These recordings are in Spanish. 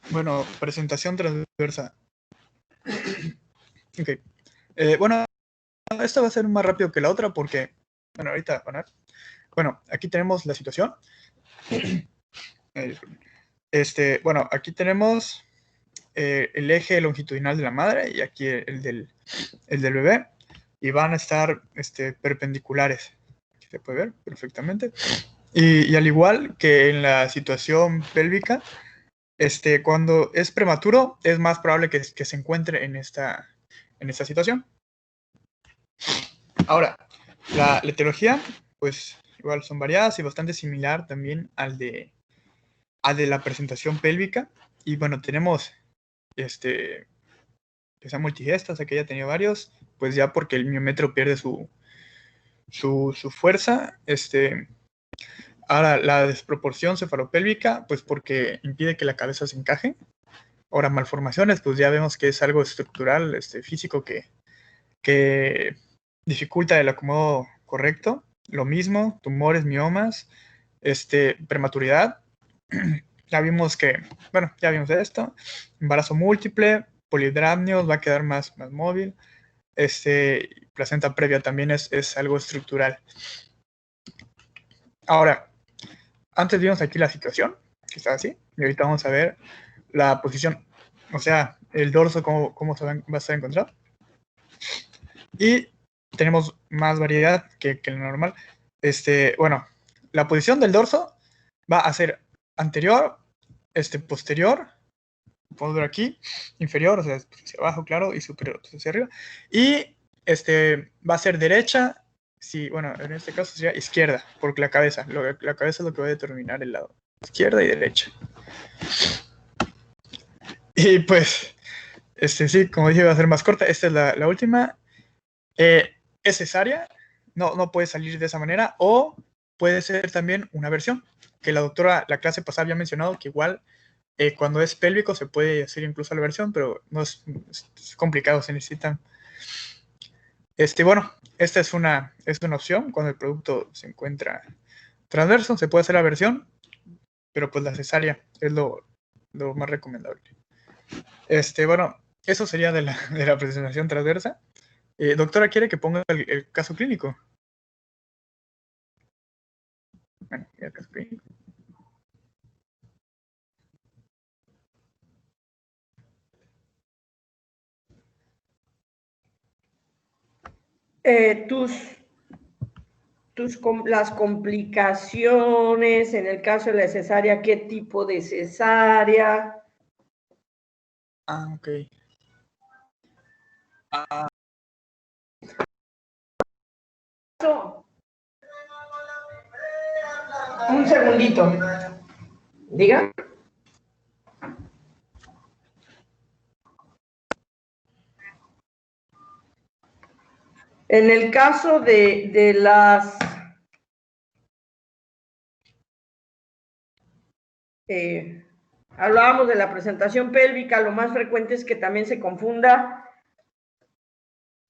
Bueno, presentación transversa. Ok. Bueno, esta va a ser más rápido que la otra porque, bueno, ahorita van a ver. Bueno, aquí tenemos la situación. Bueno, aquí tenemos el eje longitudinal de la madre y aquí el del bebé. Y van a estar perpendiculares. Aquí se puede ver perfectamente. Y al igual que en la situación pélvica, cuando es prematuro, es más probable que se encuentre en esta situación. Ahora, la etiología, pues igual son variadas y bastante similar también al de la presentación pélvica. Y bueno, tenemos que sea multigestas, que haya tenido varios, pues ya porque el miometro pierde su fuerza. Ahora, la desproporción cefalopélvica, pues porque impide que la cabeza se encaje. Ahora, malformaciones, pues ya vemos que es algo estructural, físico, que dificulta el acomodo correcto. Lo mismo, tumores, miomas, prematuridad. Ya vimos esto. Embarazo múltiple, polidramnios, va a quedar más móvil. Placenta previa también es algo estructural. Ahora, antes vimos aquí la situación, que está así, y ahorita vamos a ver la posición, o sea, el dorso, cómo va a estar encontrado. Y tenemos más variedad que lo normal. Bueno, la posición del dorso va a ser anterior, posterior, podemos ver aquí, inferior, o sea, hacia abajo, claro, y superior, hacia arriba. Y va a ser derecha, sí, bueno, en este caso sería izquierda, porque la cabeza es lo que va a determinar el lado, izquierda y derecha. Y pues, sí, como dije, va a ser más corta. Esta es la última. Es cesárea, no puede salir de esa manera, o puede ser también una versión, que la doctora, la clase pasada había mencionado que igual cuando es pélvico se puede hacer incluso la versión, pero no es complicado, se necesitan. Bueno, esta es una opción, cuando el producto se encuentra transverso, se puede hacer la versión, pero pues la cesárea es lo más recomendable. Bueno, eso sería de la presentación transversa. Doctora, ¿quiere que ponga el caso clínico? Bueno, el caso clínico. Las complicaciones, en el caso de la cesárea, ¿qué tipo de cesárea? Ok. Un segundito. Diga. En el caso de las hablábamos de la presentación pélvica, lo más frecuente es que también se confunda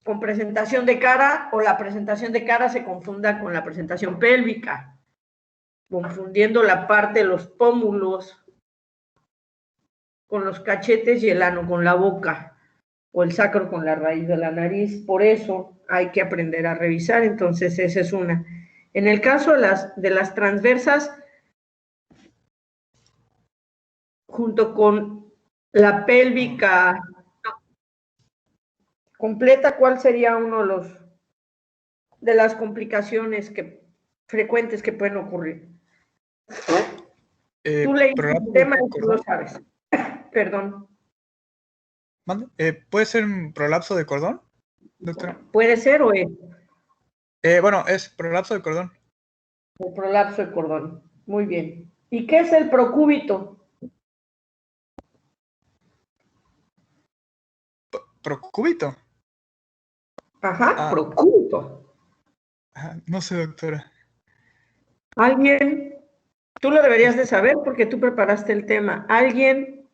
con presentación de cara, o la presentación de cara se confunda con la presentación pélvica, confundiendo la parte de los pómulos con los cachetes y el ano con la boca, o el sacro con la raíz de la nariz. Por eso hay que aprender a revisar. Entonces esa es una. En el caso de las transversas, junto con la pélvica completa, ¿cuál sería uno de las complicaciones frecuentes que pueden ocurrir? Tú leíste el tema y tú lo sabes. Perdón. ¿Puede ser un prolapso de cordón, doctora? ¿Puede ser o es? Bueno, es prolapso de cordón. El prolapso de cordón. Muy bien. ¿Y qué es el procúbito? ¿Procúbito? Ajá, procúbito. No sé, doctora. ¿Alguien? Tú lo deberías de saber porque tú preparaste el tema. ¿Alguien?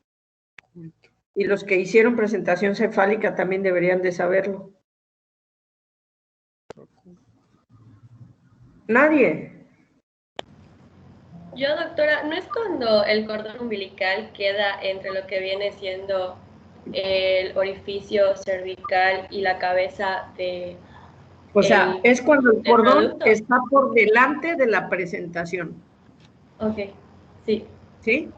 Y los que hicieron presentación cefálica también deberían de saberlo. Nadie. Yo, doctora, ¿no es cuando el cordón umbilical queda entre lo que viene siendo el orificio cervical y la cabeza de O sea, es cuando el del cordón producto? está por delante de la presentación. Ok, sí. ¿Sí?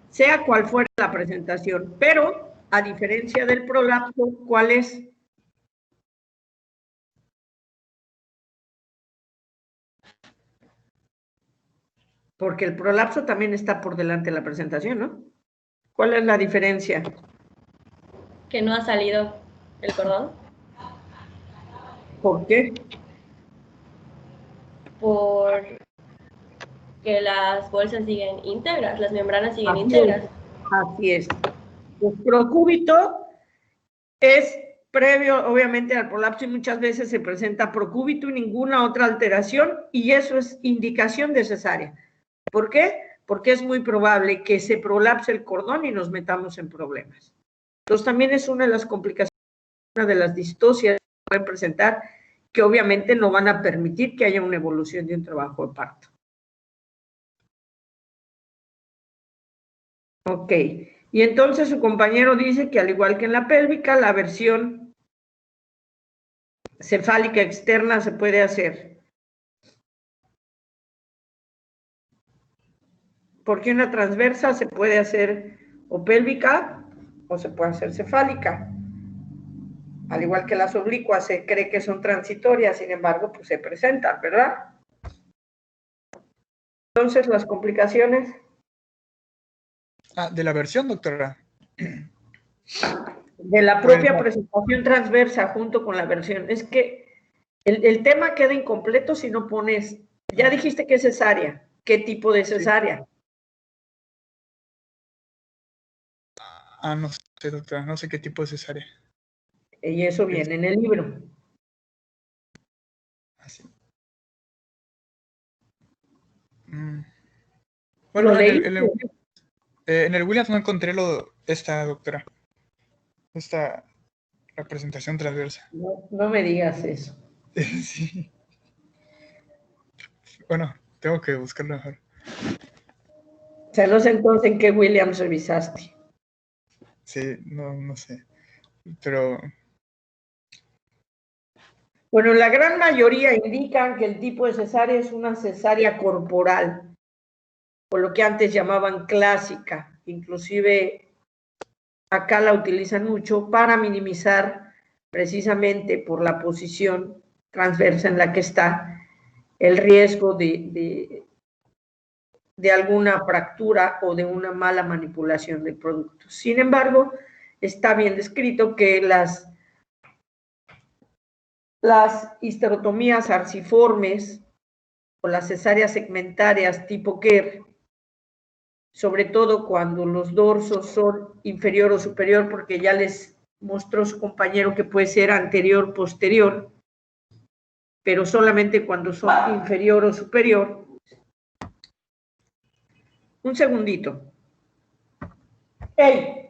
Sea cual fuera la presentación, pero a diferencia del prolapso, ¿cuál es? Porque el prolapso también está por delante de la presentación, ¿no? ¿Cuál es la diferencia? ¿Que no ha salido el cordón? ¿Por qué? Por que las bolsas siguen íntegras, las membranas siguen Así íntegras. es. Así es. El procúbito es previo, obviamente, al prolapso y muchas veces se presenta procúbito y ninguna otra alteración, y eso es indicación de cesárea. ¿Por qué? Porque es muy probable que se prolapse el cordón y nos metamos en problemas. Entonces, también es una de las complicaciones, una de las distocias que pueden presentar, que obviamente no van a permitir que haya una evolución de un trabajo de parto. Ok. Y entonces su compañero dice que al igual que en la pélvica, la versión cefálica externa se puede hacer. Porque una transversa se puede hacer o pélvica o se puede hacer cefálica. Al igual que las oblicuas se cree que son transitorias, sin embargo, pues se presentan, ¿verdad? Entonces, las complicaciones. De la versión, doctora. De la Pues propia presentación transversa junto con la versión. Es que el tema queda incompleto si no pones, ya dijiste que es cesárea, ¿qué tipo de cesárea? no sé, doctora, no sé qué tipo de cesárea. Y eso viene en el libro. Así. Bueno, ¿Lo leíste? en el Williams no encontré esta, doctora. Esta representación transversa. No me digas eso. Sí. Bueno, tengo que buscarlo mejor. O sea, no sé entonces en qué Williams revisaste. Sí, no sé. Pero Bueno, la gran mayoría indican que el tipo de cesárea es una cesárea corporal, o lo que antes llamaban clásica. Inclusive acá la utilizan mucho para minimizar, precisamente por la posición transversa en la que está, el riesgo de alguna fractura o de una mala manipulación del producto. Sin embargo, está bien descrito que las histerotomías arciformes o las cesáreas segmentarias tipo Kerr, sobre todo cuando los dorsos son inferior o superior, porque ya les mostró su compañero que puede ser anterior, posterior, pero solamente cuando son inferior o superior. Un segundito. ¡Ey!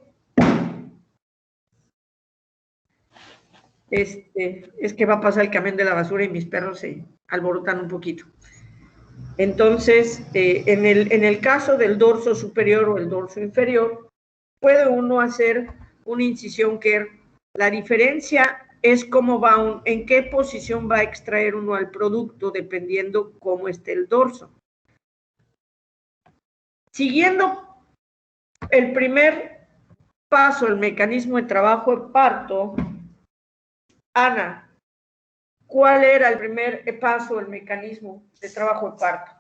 Es que va a pasar el camión de la basura y mis perros se alborotan un poquito. Entonces, en el caso del dorso superior o el dorso inferior, puede uno hacer una incisión Kerr. La diferencia es cómo va en qué posición va a extraer uno al producto, dependiendo cómo esté el dorso. Siguiendo el primer paso, el mecanismo de trabajo de parto, Ana, ¿cuál era el primer paso, el mecanismo de trabajo de parto?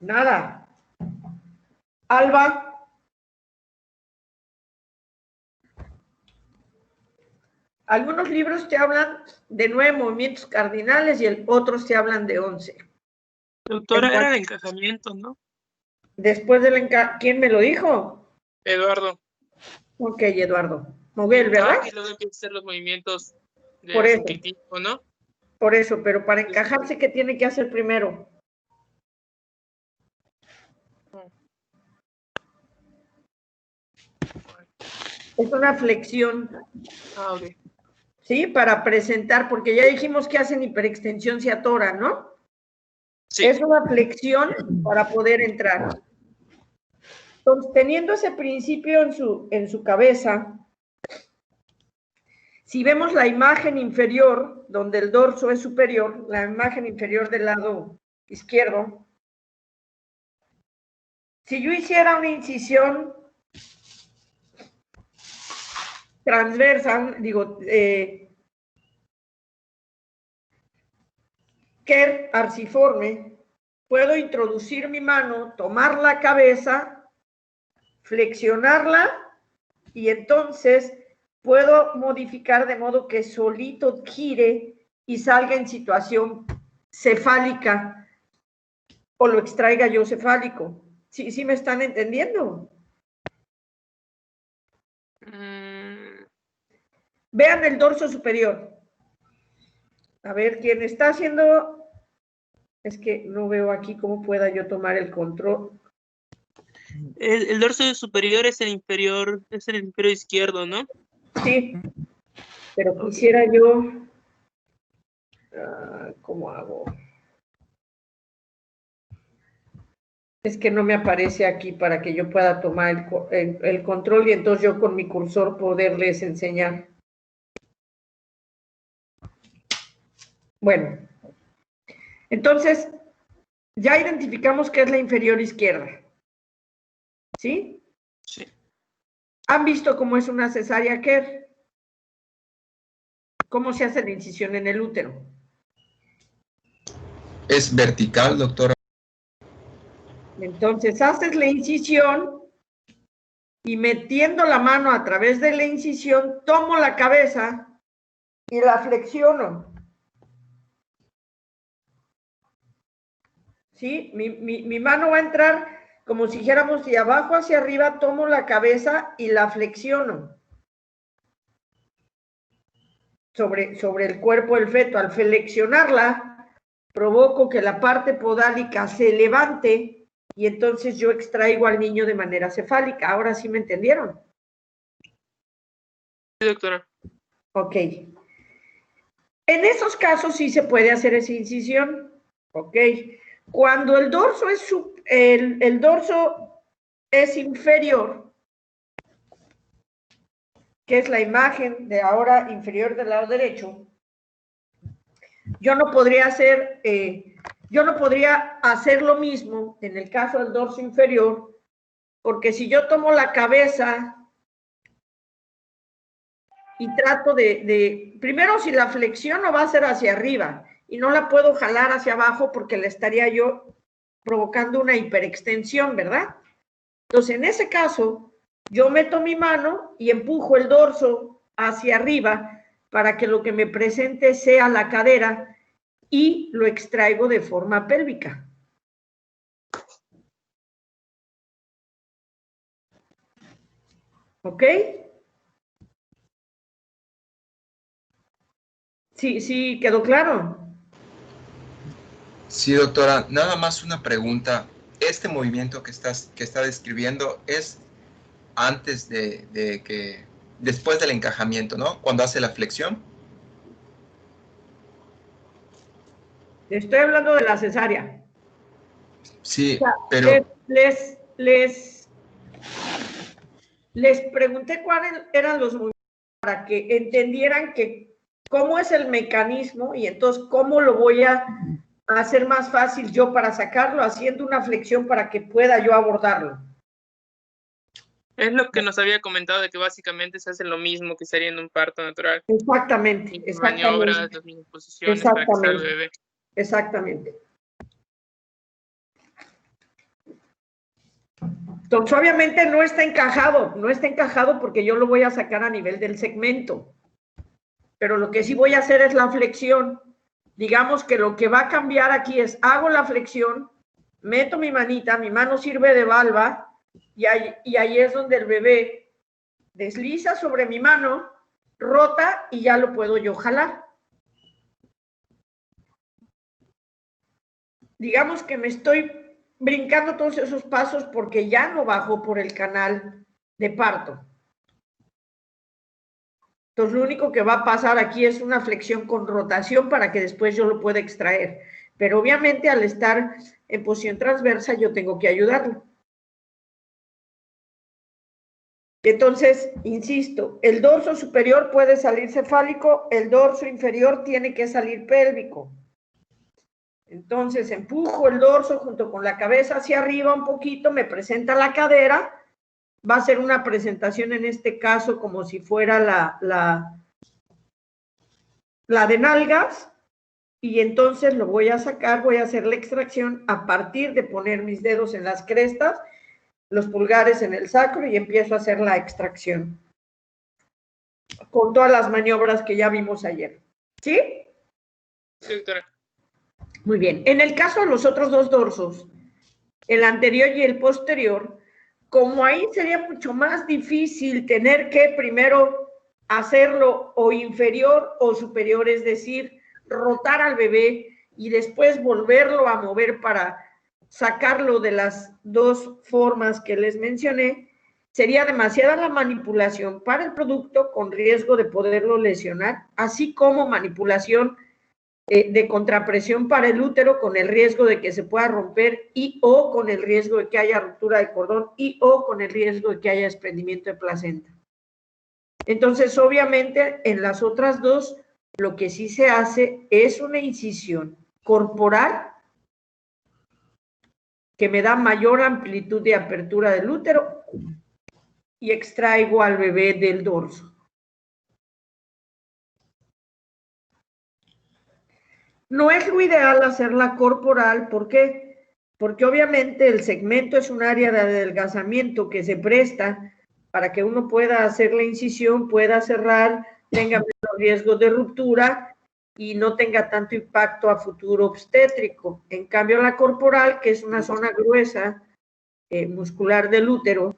Nada. Alba. Algunos libros te hablan de 9 movimientos cardinales y otros te hablan de 11. Doctora, era el encajamiento, ¿no? Después del ¿quién me lo dijo? Eduardo. Ok, Eduardo. Moguel, ¿verdad? Y luego empieza a hacer los movimientos Por de eso. tipo, ¿no? Por eso, pero para encajarse, ¿qué tiene que hacer primero? Es una flexión, Ah, ok. ¿sí? Para presentar, porque ya dijimos que hacen hiperextensión se atoran, ¿no? Sí. Es una flexión para poder entrar. Entonces, teniendo ese principio en su cabeza, si vemos la imagen inferior, donde el dorso es superior, la imagen inferior del lado izquierdo, si yo hiciera una incisión transversa, digo, Kerr arciforme, puedo introducir mi mano, tomar la cabeza, flexionarla y entonces puedo modificar de modo que solito gire y salga en situación cefálica o lo extraiga yo cefálico. ¿Sí, sí me están entendiendo? Vean el dorso superior. A ver, ¿quién está haciendo? Es que no veo aquí cómo pueda yo tomar el control. El dorso superior es el inferior izquierdo, ¿no? Sí, pero quisiera yo... ¿cómo hago? Es que no me aparece aquí para que yo pueda tomar el control y entonces yo con mi cursor poderles enseñar. Bueno, entonces ya identificamos que es la inferior izquierda. ¿Sí? Sí. ¿Han visto cómo es una cesárea Kerr? ¿Cómo se hace la incisión en el útero? ¿Es vertical, doctora? Entonces haces la incisión y metiendo la mano a través de la incisión, tomo la cabeza y la flexiono. ¿Sí? Mi mano va a entrar como si dijéramos de abajo hacia arriba, tomo la cabeza y la flexiono sobre el cuerpo del feto. Al flexionarla, provoco que la parte podálica se levante y entonces yo extraigo al niño de manera cefálica. ¿Ahora sí me entendieron? Sí, doctora. Ok. En esos casos sí se puede hacer esa incisión. Ok. Cuando el dorso el dorso es inferior, que es la imagen de ahora inferior del lado derecho, yo no podría hacer lo mismo en el caso del dorso inferior, porque si yo tomo la cabeza y trato primero si la flexiono va a ser hacia arriba y no la puedo jalar hacia abajo porque le estaría yo provocando una hiperextensión, ¿verdad? Entonces, en ese caso, yo meto mi mano y empujo el dorso hacia arriba para que lo que me presente sea la cadera y lo extraigo de forma pélvica. ¿Ok? Sí, ¿quedó claro? Sí, doctora. Nada más una pregunta. ¿Este movimiento que está describiendo es antes después del encajamiento, ¿no? Cuando hace la flexión? Estoy hablando de la cesárea. Sí, O sea, pero les pregunté cuáles eran los movimientos para que entendieran cómo es el mecanismo y entonces cómo lo voy a hacer más fácil yo para sacarlo, haciendo una flexión para que pueda yo abordarlo. Es lo que nos había comentado de que básicamente se hace lo mismo que sería en un parto natural. Exactamente, Mismas maniobras, las mismas posiciones para que salga el bebé. Exactamente. Entonces, obviamente no está encajado porque yo lo voy a sacar a nivel del segmento. Pero lo que sí voy a hacer es la flexión. Digamos que lo que va a cambiar aquí es, hago la flexión, meto mi manita, mi mano sirve de valva, y ahí es donde el bebé desliza sobre mi mano, rota y ya lo puedo yo jalar. Digamos que me estoy brincando todos esos pasos porque ya no bajo por el canal de parto. Entonces, lo único que va a pasar aquí es una flexión con rotación para que después yo lo pueda extraer. Pero obviamente al estar en posición transversa yo tengo que ayudarlo. Entonces, insisto, el dorso superior puede salir cefálico, el dorso inferior tiene que salir pélvico. Entonces, empujo el dorso junto con la cabeza hacia arriba un poquito, me presenta la cadera, va a ser una presentación en este caso como si fuera la de nalgas, y entonces lo voy a sacar, voy a hacer la extracción a partir de poner mis dedos en las crestas, los pulgares en el sacro y empiezo a hacer la extracción con todas las maniobras que ya vimos ayer. ¿Sí? Sí, doctora. Muy bien. En el caso de los otros dos dorsos, el anterior y el posterior, como ahí sería mucho más difícil tener que primero hacerlo o inferior o superior, es decir, rotar al bebé y después volverlo a mover para sacarlo de las dos formas que les mencioné, sería demasiada la manipulación para el producto con riesgo de poderlo lesionar, así como manipulación de contrapresión para el útero con el riesgo de que se pueda romper y o con el riesgo de que haya ruptura de cordón y o con el riesgo de que haya desprendimiento de placenta. Entonces, obviamente, en las otras dos, lo que sí se hace es una incisión corporal que me da mayor amplitud de apertura del útero y extraigo al bebé del dorso. No es lo ideal hacerla corporal, ¿por qué? Porque obviamente el segmento es un área de adelgazamiento que se presta para que uno pueda hacer la incisión, pueda cerrar, tenga menos riesgo de ruptura y no tenga tanto impacto a futuro obstétrico. En cambio, la corporal, que es una zona gruesa muscular del útero,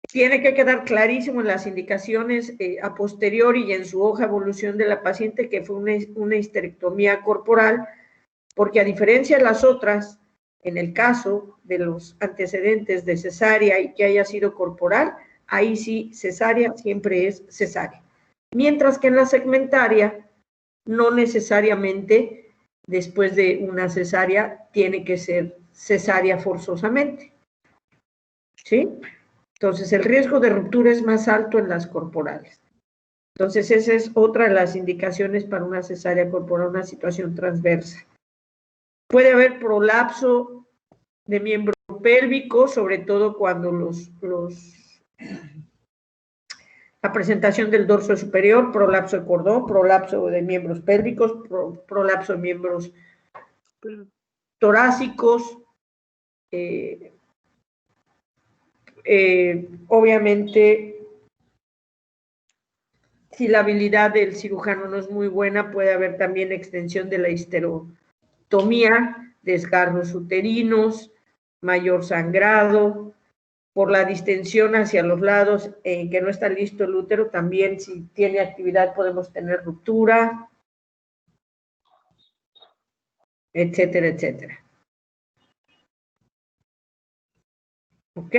tiene que quedar clarísimo en las indicaciones a posteriori y en su hoja evolución de la paciente que fue una histerectomía corporal, porque a diferencia de las otras, en el caso de los antecedentes de cesárea y que haya sido corporal, ahí sí cesárea siempre es cesárea. Mientras que en la segmentaria, no necesariamente después de una cesárea tiene que ser cesárea forzosamente. ¿Sí? Entonces, el riesgo de ruptura es más alto en las corporales. Entonces, esa es otra de las indicaciones para una cesárea corporal, una situación transversa. Puede haber prolapso de miembro pélvico, sobre todo cuando la presentación del dorso superior, prolapso de cordón, prolapso de miembros pélvicos, prolapso de miembros torácicos, obviamente, si la habilidad del cirujano no es muy buena, puede haber también extensión de la histerotomía, desgarros uterinos, mayor sangrado, por la distensión hacia los lados en que no está listo el útero, también si tiene actividad podemos tener ruptura, etcétera, etcétera. ¿Ok?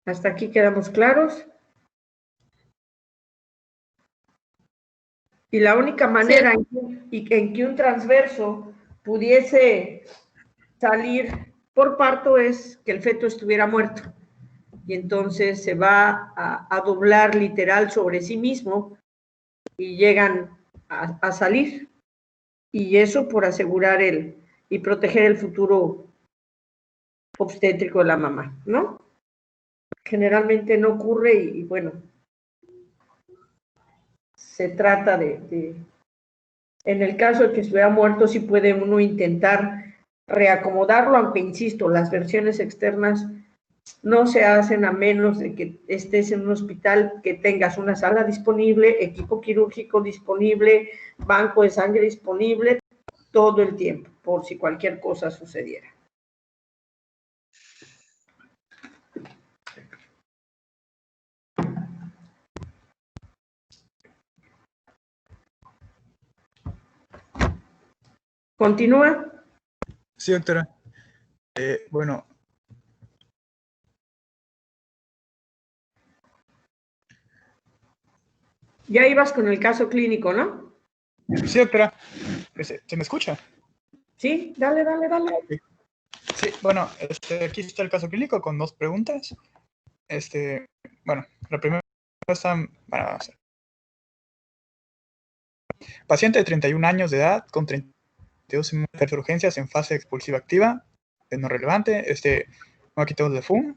¿Hasta aquí quedamos claros? Y la única manera en que un transverso pudiese salir por parto es que el feto estuviera muerto. Y entonces se va a doblar literal sobre sí mismo y llegan a salir. Y eso por asegurar y proteger el futuro obstétrico de la mamá, ¿no? Generalmente no ocurre y bueno, se trata en el caso de que estuviera muerto, sí puede uno intentar reacomodarlo, aunque insisto, las versiones externas no se hacen a menos de que estés en un hospital que tengas una sala disponible, equipo quirúrgico disponible, banco de sangre disponible todo el tiempo, por si cualquier cosa sucediera. ¿Continúa? Sí, doctora. Bueno, Ya ibas con el caso clínico, ¿no? Sí, doctora. ¿Se me escucha? Sí, dale. Sí, bueno, aquí está el caso clínico con 2 preguntas. Bueno, la primera está, bueno, vamos a ver. Paciente de 31 años de edad con 32 semanas de urgencias en fase expulsiva activa, es no relevante. Aquí tenemos de FUM,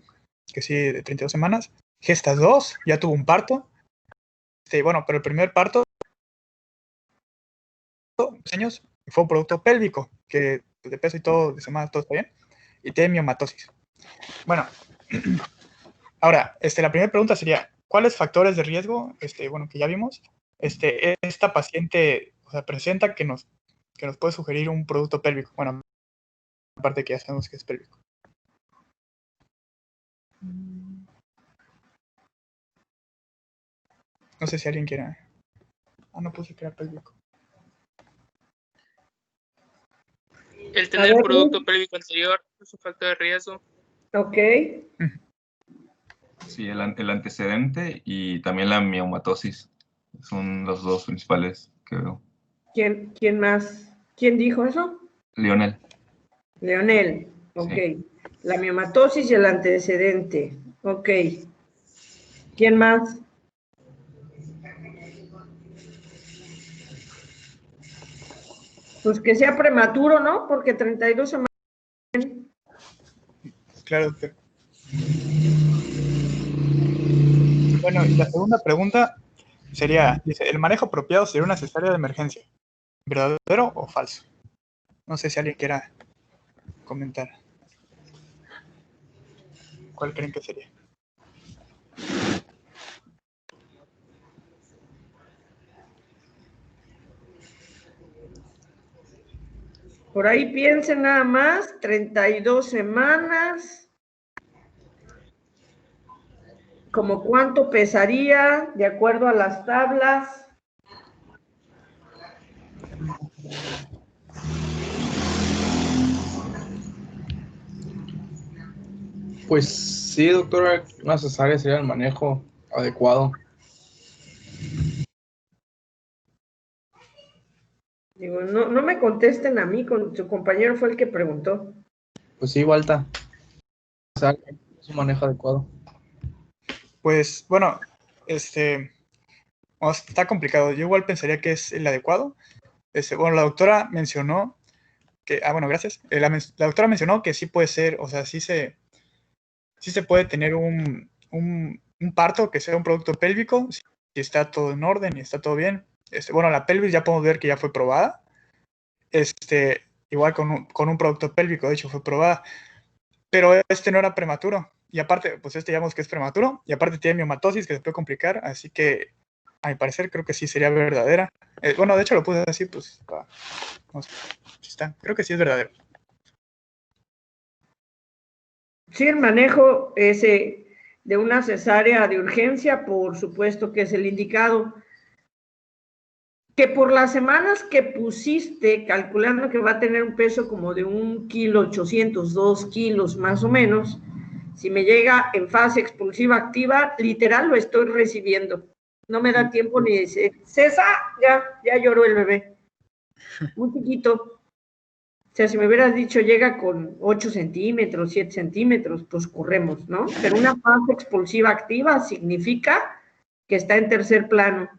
que sí, de 32 semanas. Gestas 2, ya tuvo un parto. Bueno, pero el primer parto, años, fue un producto pélvico, que de peso y todo, de semana, todo está bien. Y tiene miomatosis. Bueno, ahora, la primera pregunta sería, ¿cuáles factores de riesgo, bueno, que ya vimos, esta paciente, o sea, presenta que nos puede sugerir un producto pélvico? Bueno, aparte que ya sabemos que es pélvico. No sé si alguien quiera. No puse que era pélvico. El tener producto pélvico anterior es un factor de riesgo. Ok. Sí, el antecedente y también la miomatosis son los 2 principales que veo. ¿Quién más? ¿Quién dijo eso? Lionel. Leonel. Ok. Sí. La miomatosis y el antecedente. Ok. ¿Quién más? Pues que sea prematuro, ¿no? Porque 32 semanas. Claro, doctor. Bueno, y la segunda pregunta sería, dice, ¿el manejo apropiado sería una cesárea de emergencia? ¿Verdadero o falso? No sé si alguien quiera comentar. ¿Cuál creen que sería? Por ahí piensen nada más, 32 semanas. ¿Como cuánto pesaría de acuerdo a las tablas? Pues sí, doctora, una cesárea sería el manejo adecuado. Digo, no me contesten a mí, su compañero fue el que preguntó. Pues sí, Walta. Cesárea es un manejo adecuado. Pues, bueno, está complicado. Yo igual pensaría que es el adecuado. Bueno, la doctora mencionó que, bueno, gracias. La doctora mencionó que sí puede ser, o sea, sí se puede tener un parto que sea un producto pélvico, si está todo en orden y está todo bien. Bueno, la pelvis ya podemos ver que ya fue probada. Igual con un producto pélvico, de hecho, fue probada. Pero no era prematuro. Y aparte, pues ya vemos que es prematuro. Y aparte tiene miomatosis que se puede complicar. Así que, a mi parecer, creo que sí sería verdadera. Bueno, de hecho lo puse así, pues, no sé, si está. Creo que sí es verdadero. Sí, el manejo ese de una cesárea de urgencia, por supuesto que es el indicado. Que por las semanas que pusiste, calculando que va a tener un peso como de 1,8 kg, 2 kilos más o menos, si me llega en fase expulsiva activa, literal lo estoy recibiendo. No me da tiempo ni de decir, César, ya lloró el bebé. Muy chiquito. O sea, si me hubieras dicho llega con 8 centímetros, 7 centímetros, pues corremos, ¿no? Pero una fase expulsiva activa significa que está en tercer plano.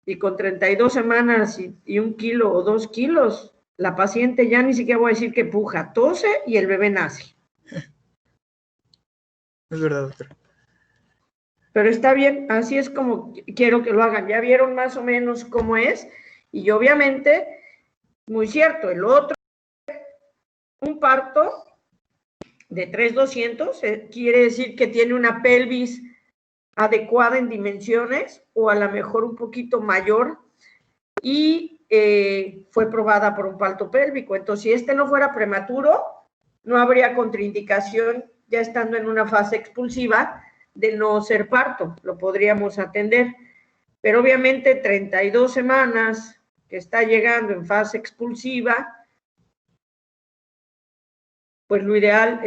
Y con 32 semanas y 1 kilo o 2 kilos, la paciente ya ni siquiera voy a decir que puja, tose y el bebé nace. Es verdad, doctor. Pero está bien, así es como quiero que lo hagan. Ya vieron más o menos cómo es. Y obviamente, muy cierto, el otro, un parto de 3,200, quiere decir que tiene una pelvis adecuada en dimensiones o a lo mejor un poquito mayor y fue probada por un parto pélvico. Entonces, si este no fuera prematuro, no habría contraindicación ya estando en una fase expulsiva de no ser parto, lo podríamos atender. Pero obviamente 32 semanas que está llegando en fase expulsiva, pues lo ideal,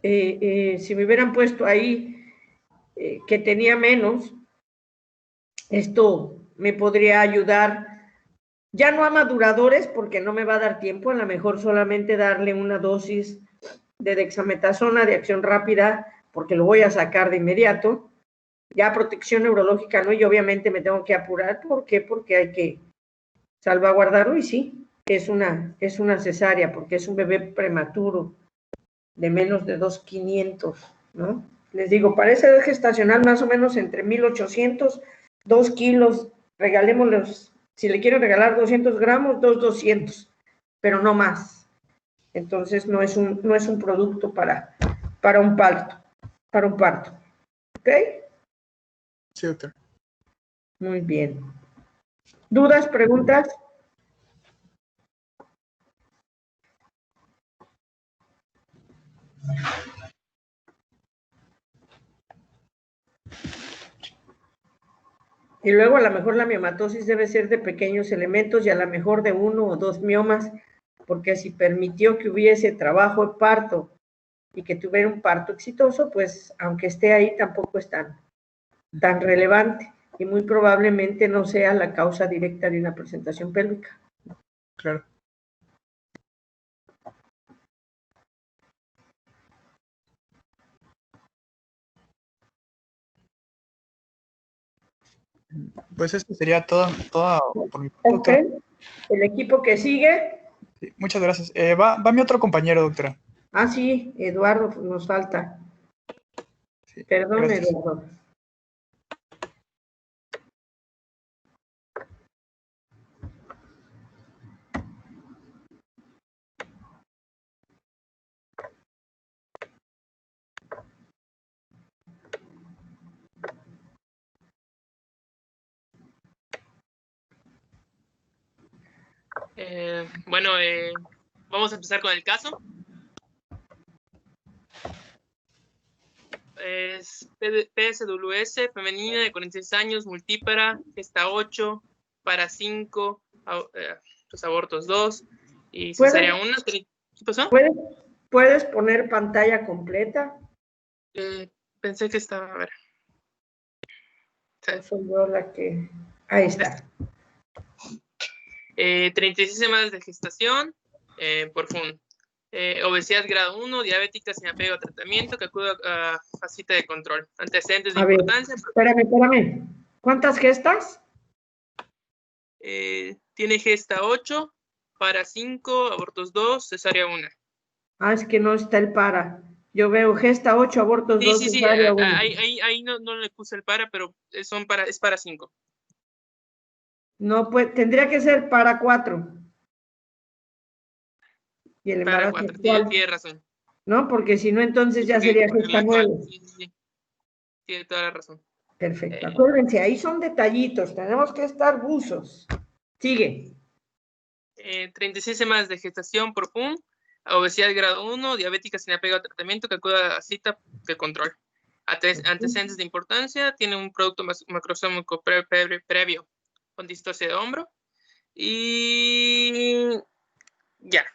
si me hubieran puesto ahí que tenía menos, esto me podría ayudar, ya no a maduradores, porque no me va a dar tiempo, a lo mejor solamente darle una dosis de dexametasona de acción rápida, porque lo voy a sacar de inmediato. Ya protección neurológica no, y obviamente me tengo que apurar. ¿Por qué? Porque hay que salvaguardarlo, y sí, es una cesárea, porque es un bebé prematuro de menos de 2,500, ¿no? Les digo, parece gestacional más o menos entre 1,800, 2 kilos, regalémoslos, si le quieren regalar 200 gramos, 200, pero no más. Entonces no es un producto para un parto, ¿ok? Sí, doctor. Muy bien. ¿Dudas, preguntas? Y luego a lo mejor la miomatosis debe ser de pequeños elementos y a lo mejor de 1 o 2 miomas, porque si permitió que hubiese trabajo de parto y que tuviera un parto exitoso, pues aunque esté ahí tampoco es tan relevante, y muy probablemente no sea la causa directa de una presentación pélvica. Claro. Pues esto sería todo por mi parte, Ok. doctora. El equipo que sigue. Sí, muchas gracias. Va mi otro compañero, doctora. Ah, sí, Eduardo, nos falta. Sí, Perdón, gracias. Eduardo. Bueno, vamos a empezar con el caso. Es PSWS, femenina de 46 años, multípara, gesta 8, para 5, los abortos 2 y cesárea 1. ¿Qué pasó? ¿Puedes poner pantalla completa? Pensé que estaba, a ver. Soy yo la que... Ahí está. 36 semanas de gestación por FUN. Obesidad grado 1, diabética sin apego a tratamiento, que acuda a cita de control. Antecedentes de importancia. Espérame. ¿Cuántas gestas? Tiene gesta 8, para 5, abortos 2, cesárea 1. Ah, es que no está el para. Yo veo gesta 8, abortos 2, Sí, cesárea 1. ahí no le puse el para, pero es para 5. No, pues tendría que ser para 4. Y el Para embarazo 4, actual, tiene razón. ¿no? Porque si no, entonces Sí, ya sería porque gesta la actual, 9. sí. Tiene toda la razón. Perfecto. Acuérdense, ahí son detallitos. Tenemos que estar buzos. Sigue. 36 semanas de gestación por FUN, obesidad grado 1, diabética sin apego a tratamiento, que acuda a cita de control. Antecedentes de importancia, tiene un producto macrosómico previo con distocia de hombro. Y ya.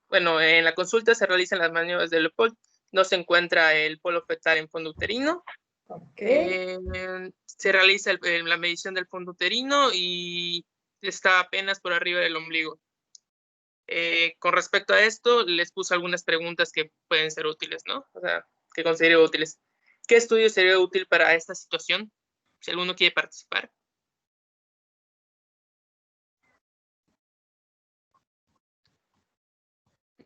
Bueno, en la consulta se realizan las maniobras del Leopold. No se encuentra el polo fetal en fondo uterino. Okay. Se realiza la medición del fondo uterino y está apenas por arriba del ombligo. Con respecto a esto, les puse algunas preguntas que pueden ser útiles, ¿no? O sea, que considero útiles. ¿Qué estudio sería útil para esta situación? Si alguno quiere participar.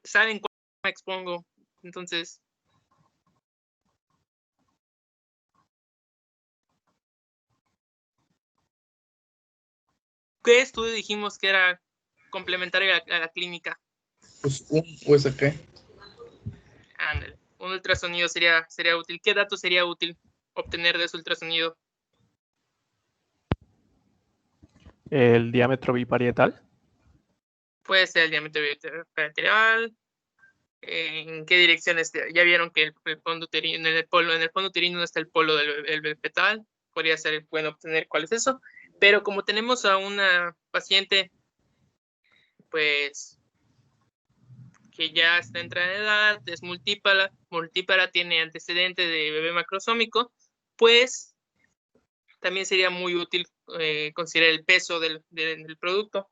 ¿Saben cuál me expongo? Entonces, ¿qué estudio dijimos que era complementario a la clínica? Pues un USP. Ándale, un ultrasonido sería útil. ¿Qué datos sería útil obtener de ese ultrasonido? El diámetro biparietal. Puede ser el diámetro bilateral. ¿En qué dirección está? Ya vieron que el fondo uterino, en el fondo uterino no está el polo del fetal. Podría ser bueno obtener cuál es eso. Pero como tenemos a una paciente, pues, que ya está entrada en edad, es multípara, tiene antecedente de bebé macrosómico, pues también sería muy útil considerar el peso del producto.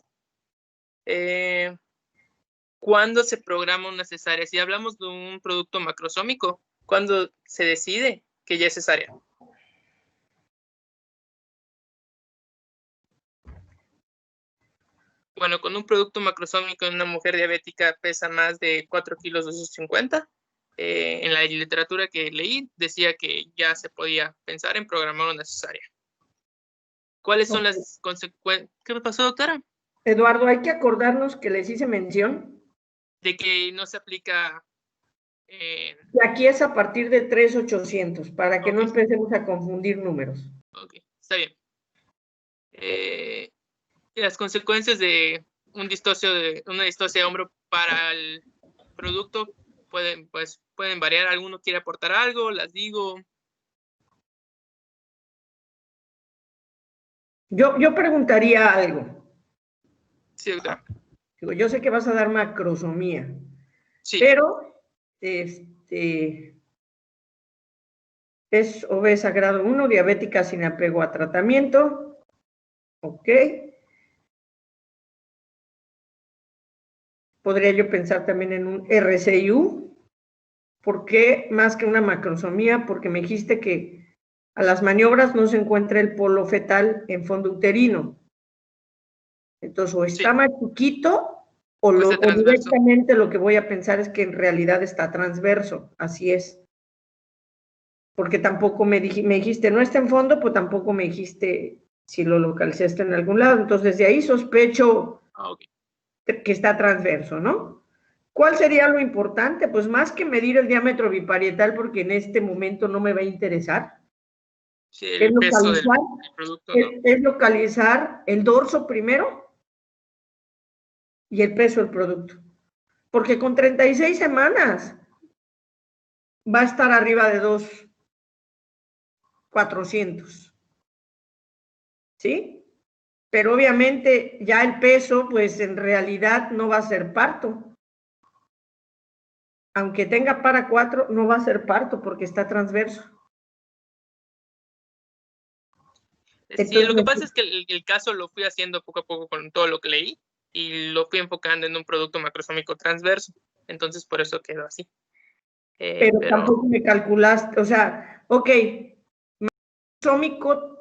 ¿Cuándo se programa una cesárea? Si hablamos de un producto macrosómico, ¿cuándo se decide que ya es cesárea? Bueno, con un producto macrosómico en una mujer diabética pesa más de 4 kilos 250. En la literatura que leí decía que ya se podía pensar en programar una cesárea. ¿Cuáles son las consecuencias? ¿Qué me pasó, doctora? Eduardo, hay que acordarnos que les hice mención De que no se aplica... y aquí es a partir de 3,800, para que no Ok. empecemos a confundir números. Ok, está bien. Las consecuencias de una distosia de hombro para el producto pueden variar. ¿Alguno quiere aportar algo? Las digo. Yo preguntaría algo. Sí, doctora. Digo, yo sé que vas a dar macrosomía, Sí. pero es obesa grado 1, diabética sin apego a tratamiento. Ok. Podría yo pensar también en un RCIU. ¿Por qué más que una macrosomía? Porque me dijiste que a las maniobras no se encuentra el polo fetal en fondo uterino. Entonces, o está más chiquito o directamente lo que voy a pensar es que en realidad está transverso. Así es. Porque tampoco me dijiste, no está en fondo, pues tampoco me dijiste si lo localizaste en algún lado. Entonces, de ahí sospecho que está transverso, ¿no? ¿Cuál sería lo importante? Pues más que medir el diámetro biparietal, porque en este momento no me va a interesar. Sí, el peso del producto, ¿no? Es localizar el dorso primero y el peso del producto. Porque con 36 semanas va a estar arriba de 2,400. ¿Sí? Pero obviamente ya el peso, pues en realidad no va a ser parto. Aunque tenga para 4, no va a ser parto porque está transverso. Sí, lo que pasa es que el caso lo fui haciendo poco a poco con todo lo que leí y lo fui enfocando en un producto macrosómico transverso. Entonces, por eso quedó así. Pero tampoco me calculaste, o sea, ok, macrosómico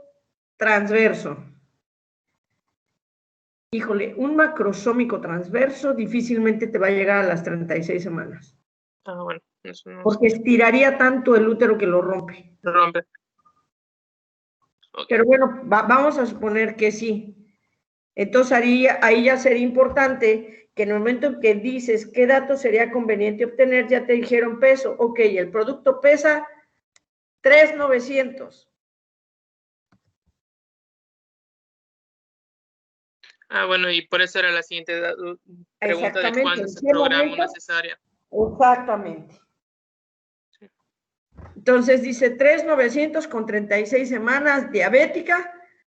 transverso. Híjole, un macrosómico transverso difícilmente te va a llegar a las 36 semanas. Ah, bueno, eso no. Porque estiraría tanto el útero que lo rompe. Lo rompe. Okay. Pero bueno, vamos a suponer que sí. Entonces ahí ya sería importante que en el momento en que dices qué datos sería conveniente obtener, ya te dijeron peso. Ok, el producto pesa 3,900. Ah, bueno, y por eso era la siguiente pregunta de cuándo se programa una cesárea. Exactamente. Sí. Entonces dice 3,900 con 36 semanas, diabética,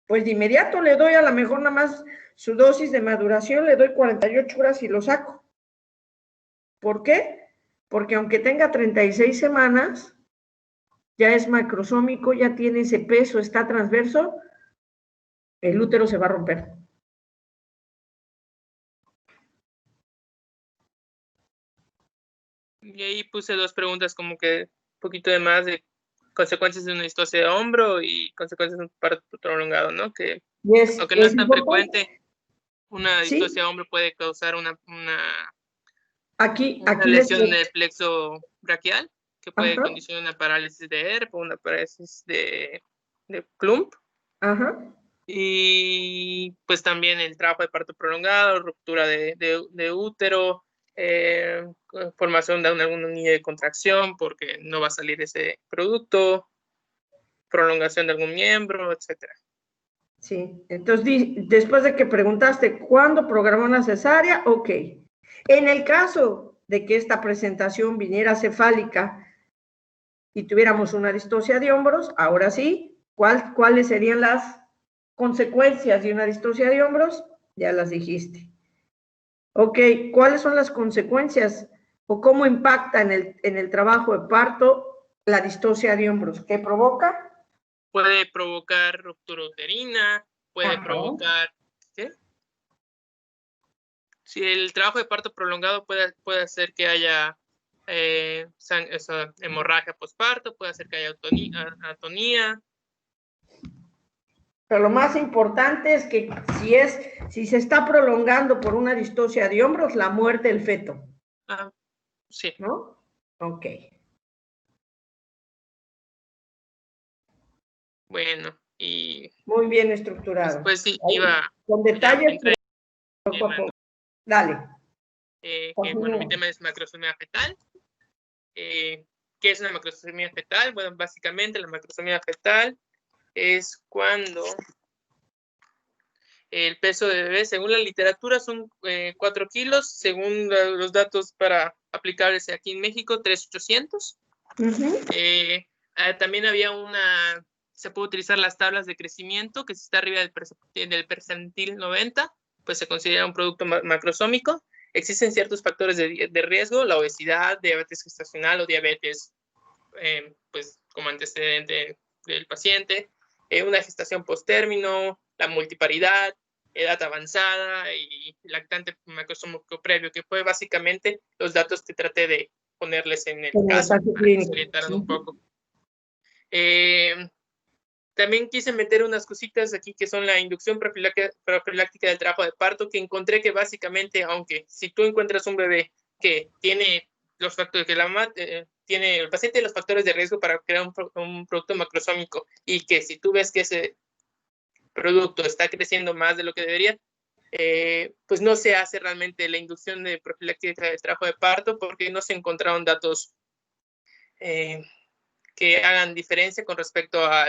pues de inmediato le doy a lo mejor nada más su dosis de maduración, le doy 48 horas y lo saco. ¿Por qué? Porque aunque tenga 36 semanas, ya es macrosómico, ya tiene ese peso, está transverso, el útero se va a romper. Y ahí puse dos preguntas como que un poquito de más de consecuencias de una distosia de hombro y consecuencias de un parto prolongado, ¿no? Que aunque no es tan frecuente, una distosia de hombro puede causar una lesión del plexo braquial, que puede condicionar una parálisis de Ehrp o una parálisis de Klump. Ajá. Y pues también el trabajo de parto prolongado, ruptura de útero, formación de alguna unidad de contracción porque no va a salir ese producto, prolongación de algún miembro, etcétera. Sí, entonces después de que preguntaste cuándo programar una cesárea, ok. En el caso de que esta presentación viniera cefálica y tuviéramos una distosia de hombros, ahora sí, ¿cuáles serían las consecuencias de una distosia de hombros? Ya las dijiste. Ok, ¿cuáles son las consecuencias o cómo impacta en el trabajo de parto la distocia de hombros. ¿Qué provoca? Puede provocar ruptura uterina, puede Ajá. provocar... ¿Qué? Si el trabajo de parto prolongado puede hacer que haya hemorragia postparto, puede hacer que haya atonía. Pero lo más importante es que si se está prolongando por una distocia de hombros, la muerte del feto. Ah, sí. ¿No? Ok. Bueno, y Muy bien estructurado. después sí Ahí, iba... con detalles, entré poco a tema, poco. Dale. que bueno, mi tema es macrosomía fetal. ¿Qué es una macrosomía fetal? Bueno, básicamente la macrosomía fetal es cuando el peso de bebé, según la literatura, son 4 kilos, según los datos para aplicables aquí en México, 3,800. También había se puede utilizar las tablas de crecimiento, que si está arriba del percentil 90, pues se considera un producto macrosómico. Existen ciertos factores de riesgo, la obesidad, diabetes gestacional o diabetes, pues como antecedente del paciente, una gestación post-término, la multiparidad, edad avanzada y lactante macrosómico previo, que fue básicamente los datos que traté de ponerles en el caso para que se orientaran un poco. También quise meter unas cositas aquí que son la inducción profiláctica del trabajo de parto, que encontré que básicamente, aunque si tú encuentras un bebé que tiene los factores, que la mamá tiene, el paciente tiene los factores de riesgo para crear un producto macrosómico, y que si tú ves que ese producto está creciendo más de lo que debería, pues no se hace realmente la inducción de profiláctica del trabajo de parto, porque no se encontraron datos que hagan diferencia con respecto a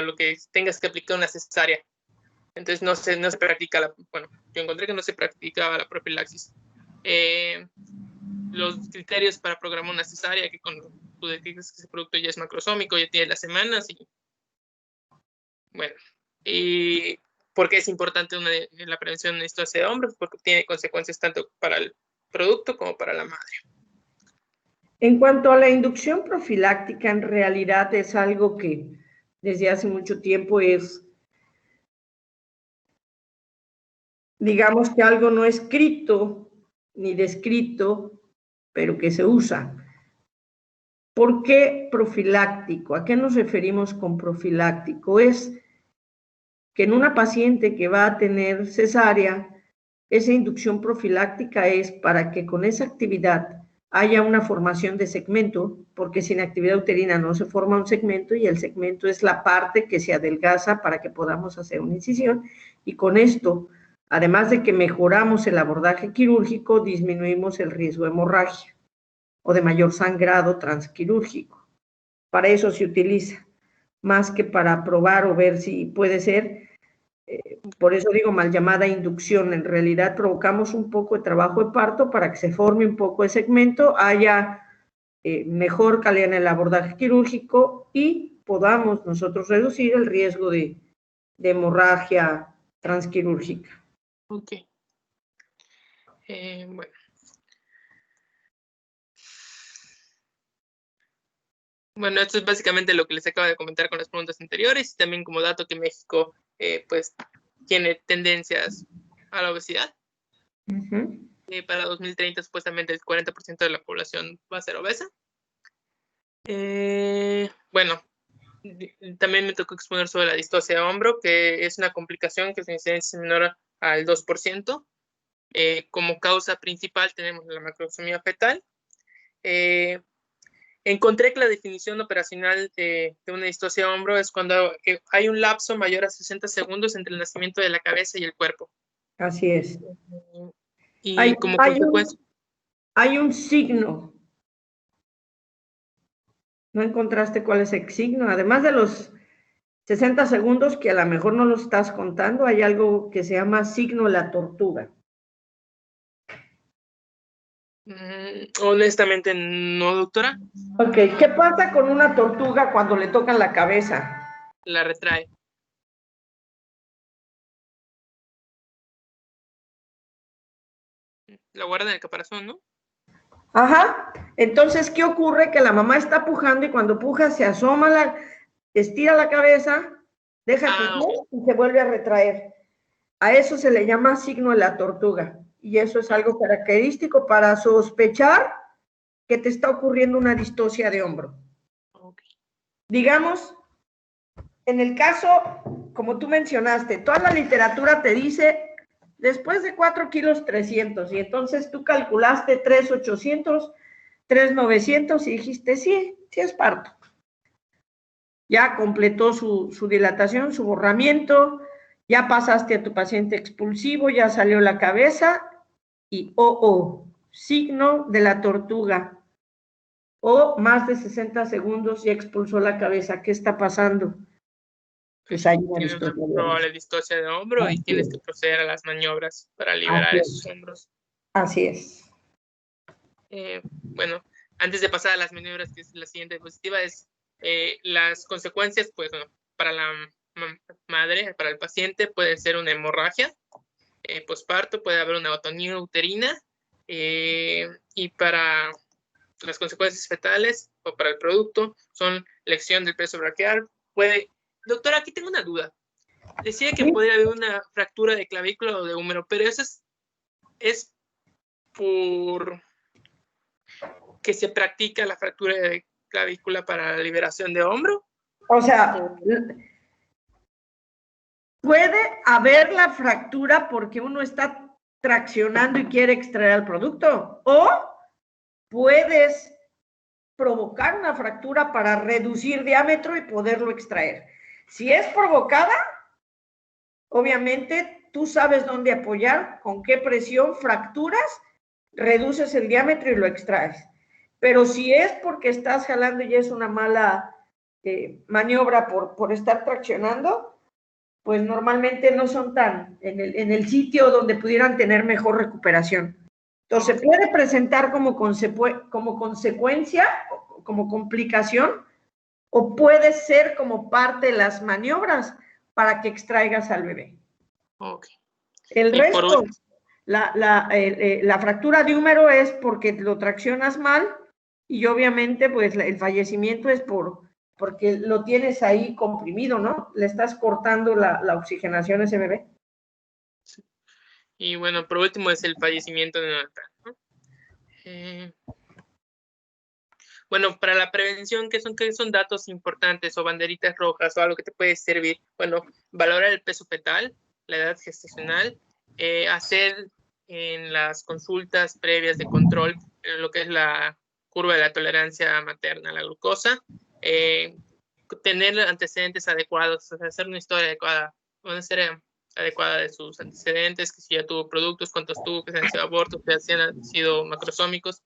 lo que tengas que aplicar una cesárea. Entonces no se practica bueno, yo encontré que no se practicaba la profilaxis. Los criterios para programar una cesárea, que cuando tú detectas que ese producto ya es macrosómico, ya tiene las semanas, y bueno, y ¿por qué es importante la prevención en distocia de hombros? Porque tiene consecuencias tanto para el producto como para la madre. En cuanto a la inducción profiláctica, en realidad es algo que desde hace mucho tiempo es, digamos que algo no escrito ni descrito, pero que se usa. ¿Por qué profiláctico? ¿A qué nos referimos con profiláctico? Es que en una paciente que va a tener cesárea, esa inducción profiláctica es para que con esa actividad haya una formación de segmento, porque sin actividad uterina no se forma un segmento, y el segmento es la parte que se adelgaza para que podamos hacer una incisión, y con esto, además de que mejoramos el abordaje quirúrgico, disminuimos el riesgo de hemorragia o de mayor sangrado transquirúrgico. Para eso se utiliza, más que para probar o ver si puede ser. Por eso digo mal llamada inducción. En realidad provocamos un poco de trabajo de parto para que se forme un poco de segmento, haya mejor calidad en el abordaje quirúrgico y podamos nosotros reducir el riesgo de hemorragia transquirúrgica. Ok. Bueno. Bueno, esto es básicamente lo que les acabo de comentar con las preguntas anteriores, y también como dato que México pues tiene tendencias a la obesidad. Para 2030 supuestamente el 40% de la población va a ser obesa. Bueno, también me tocó exponer sobre la distocia de hombro, que es una complicación que su incidencia es menor al 2%. Como causa principal tenemos la macrosomía fetal. Encontré que la definición operacional de una distocia de hombro es cuando hay un lapso mayor a 60 segundos entre el nacimiento de la cabeza y el cuerpo. Así es. Y como consecuencia... Hay un signo. ¿No encontraste cuál es el signo? Además de los 60 segundos, que a lo mejor no los estás contando, hay algo que se llama signo de la tortuga. Honestamente no, doctora. Ok, ¿qué pasa con una tortuga cuando le tocan la cabeza? La retrae. La guarda en el caparazón, ¿no? Ajá. Entonces, ¿qué ocurre? Que la mamá está pujando y cuando puja se asoma, estira la cabeza, deja pujar y se vuelve a retraer. A eso se le llama signo de la tortuga. Y eso es algo característico para sospechar que te está ocurriendo una distocia de hombro. Digamos, en el caso, como tú mencionaste, toda la literatura te dice, después de 4 kilos 300, y entonces tú calculaste 3,800, 3,900 y dijiste, sí es parto. Ya completó su dilatación, su borramiento, ya pasaste a tu paciente expulsivo, ya salió la cabeza y signo de la tortuga. O más de 60 segundos ya expulsó la cabeza. ¿Qué está pasando? Pues hay una Tiene una probable distocia de hombro y tienes que proceder a las maniobras para liberar esos hombros. Así es. Bueno, antes de pasar a las maniobras, que es la siguiente diapositiva, es las consecuencias, pues bueno, para la madre, para el paciente, puede ser una hemorragia, posparto, puede haber una atonía uterina, y para las consecuencias fetales o para el producto son lesión del peso braquial. Doctora, aquí tengo una duda. Decía que podría haber una fractura de clavícula o de húmero, pero eso es por que se practica la fractura de clavícula para la liberación de hombro. O sea, puede haber la fractura porque uno está traccionando y quiere extraer el producto, o puedes provocar una fractura para reducir diámetro y poderlo extraer. Si es provocada, obviamente tú sabes dónde apoyar, con qué presión, fracturas, reduces el diámetro y lo extraes. Pero si es porque estás jalando y es una mala maniobra por estar traccionando, pues normalmente no son tan en el sitio donde pudieran tener mejor recuperación. Entonces, se puede presentar como consecuencia, como complicación, o puede ser como parte de las maniobras para que extraigas al bebé. Okay. El resto, la fractura de húmero es porque lo traccionas mal y obviamente pues el fallecimiento es porque lo tienes ahí comprimido, ¿no? Le estás cortando la oxigenación a ese bebé. Sí. Y bueno, por último es el fallecimiento neonatal, ¿no? Bueno, para la prevención, ¿qué son datos importantes o banderitas rojas o algo que te puede servir? Bueno, valorar el peso fetal, la edad gestacional, hacer en las consultas previas de control lo que es la curva de la tolerancia materna a la glucosa, tener antecedentes adecuados, o sea, hacer una historia adecuada, una serie adecuada de sus antecedentes, que si ya tuvo productos, cuántos tuvo, que si han sido abortos, que si han sido macrosómicos.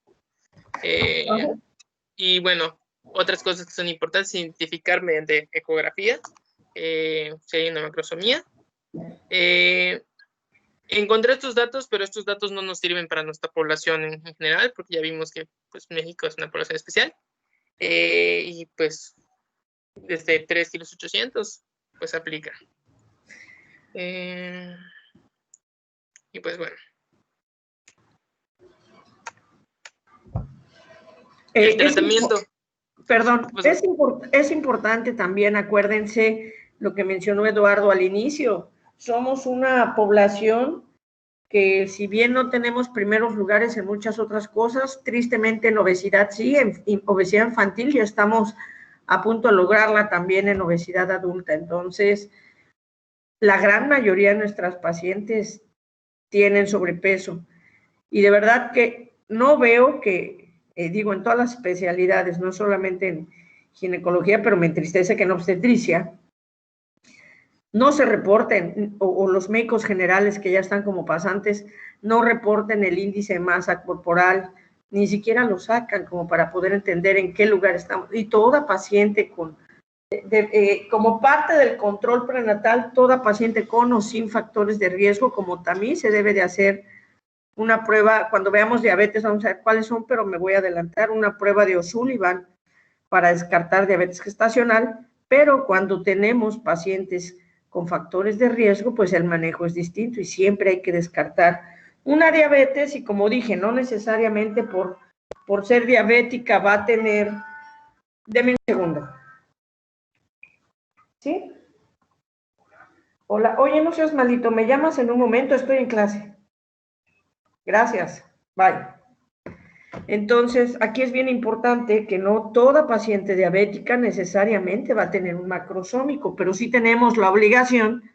Y bueno, otras cosas que son importantes, identificar mediante ecografía, si hay una macrosomía. Encontré estos datos, pero estos datos no nos sirven para nuestra población en general, porque ya vimos que pues, México es una población especial. Y pues desde 3,800 kilos, pues aplica. Y pues bueno. El tratamiento. Perdón, es importante también, acuérdense lo que mencionó Eduardo al inicio, somos una población que si bien no tenemos primeros lugares en muchas otras cosas, tristemente en obesidad sí, en obesidad infantil ya estamos a punto de lograrla también en obesidad adulta. Entonces, la gran mayoría de nuestras pacientes tienen sobrepeso y de verdad que no veo que, digo, en todas las especialidades, no solamente en ginecología, pero me entristece que en obstetricia no se reporten, o los médicos generales que ya están como pasantes, no reporten el índice de masa corporal, ni siquiera lo sacan como para poder entender en qué lugar estamos. Y toda paciente como parte del control prenatal, toda paciente con o sin factores de riesgo, como también se debe de hacer una prueba, cuando veamos diabetes, vamos a ver cuáles son, pero me voy a adelantar, una prueba de O'Sullivan para descartar diabetes gestacional, pero cuando tenemos pacientes con factores de riesgo, pues el manejo es distinto y siempre hay que descartar una diabetes y como dije, no necesariamente por por ser diabética va a tener, deme un segundo. ¿Sí? Hola, oye, no seas malito, me llamas en un momento, estoy en clase. Gracias, bye. Entonces, aquí es bien importante que no toda paciente diabética necesariamente va a tener un macrosómico, pero sí tenemos la obligación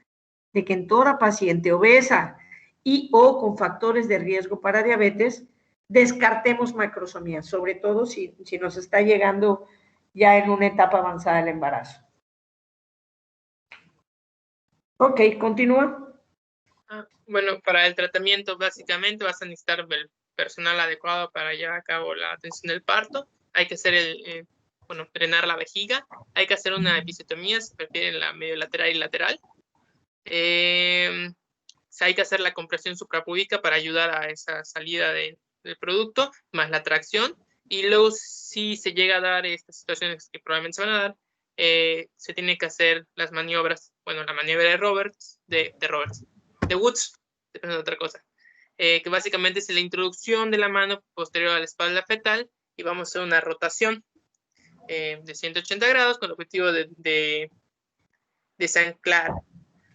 de que en toda paciente obesa y o con factores de riesgo para diabetes, descartemos macrosomías, sobre todo si nos está llegando ya en una etapa avanzada del embarazo. Ok, continúa. Bueno, para el tratamiento básicamente vas a necesitar el personal adecuado para llevar a cabo la atención del parto. Hay que hacer drenar la vejiga. Hay que hacer una episiotomía, se prefiere en la medio lateral y lateral. Hay que hacer la compresión suprapúbica para ayudar a esa salida del producto, más la tracción. Y luego, si se llega a dar estas situaciones que probablemente se van a dar, se tiene que hacer las maniobras, bueno, la maniobra de Woods, depende de otra cosa, que básicamente es la introducción de la mano posterior a la espalda fetal y vamos a hacer una rotación de 180 grados con el objetivo de desanclar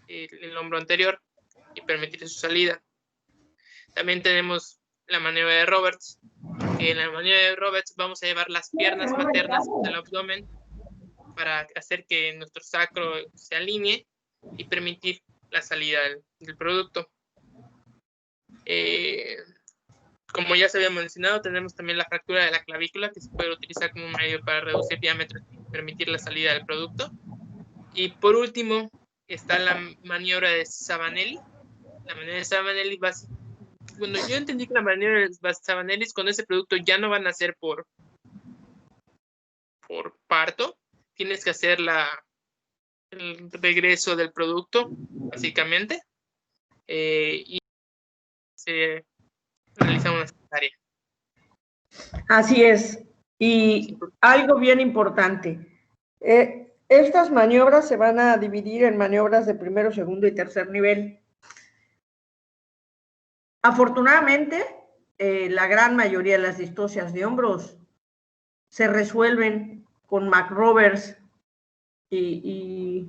el hombro anterior y permitir su salida. También tenemos la maniobra de Roberts, que en la maniobra de Roberts vamos a llevar las piernas maternas del abdomen para hacer que nuestro sacro se alinee y permitir la salida del producto. Como ya se había mencionado, tenemos también la fractura de la clavícula, que se puede utilizar como un medio para reducir diámetros y permitir la salida del producto. Y por último, está la maniobra de Savanelli. La maniobra de Savanelli bueno, yo entendí que la maniobra de Savanelli es cuando ese producto ya no va a nacer por parto. Tienes que hacer el regreso del producto, básicamente, y se realiza una cesárea. Así es. Y algo bien importante. Estas maniobras se van a dividir en maniobras de primero, segundo y tercer nivel. Afortunadamente, la gran mayoría de las distocias de hombros se resuelven con McRoberts y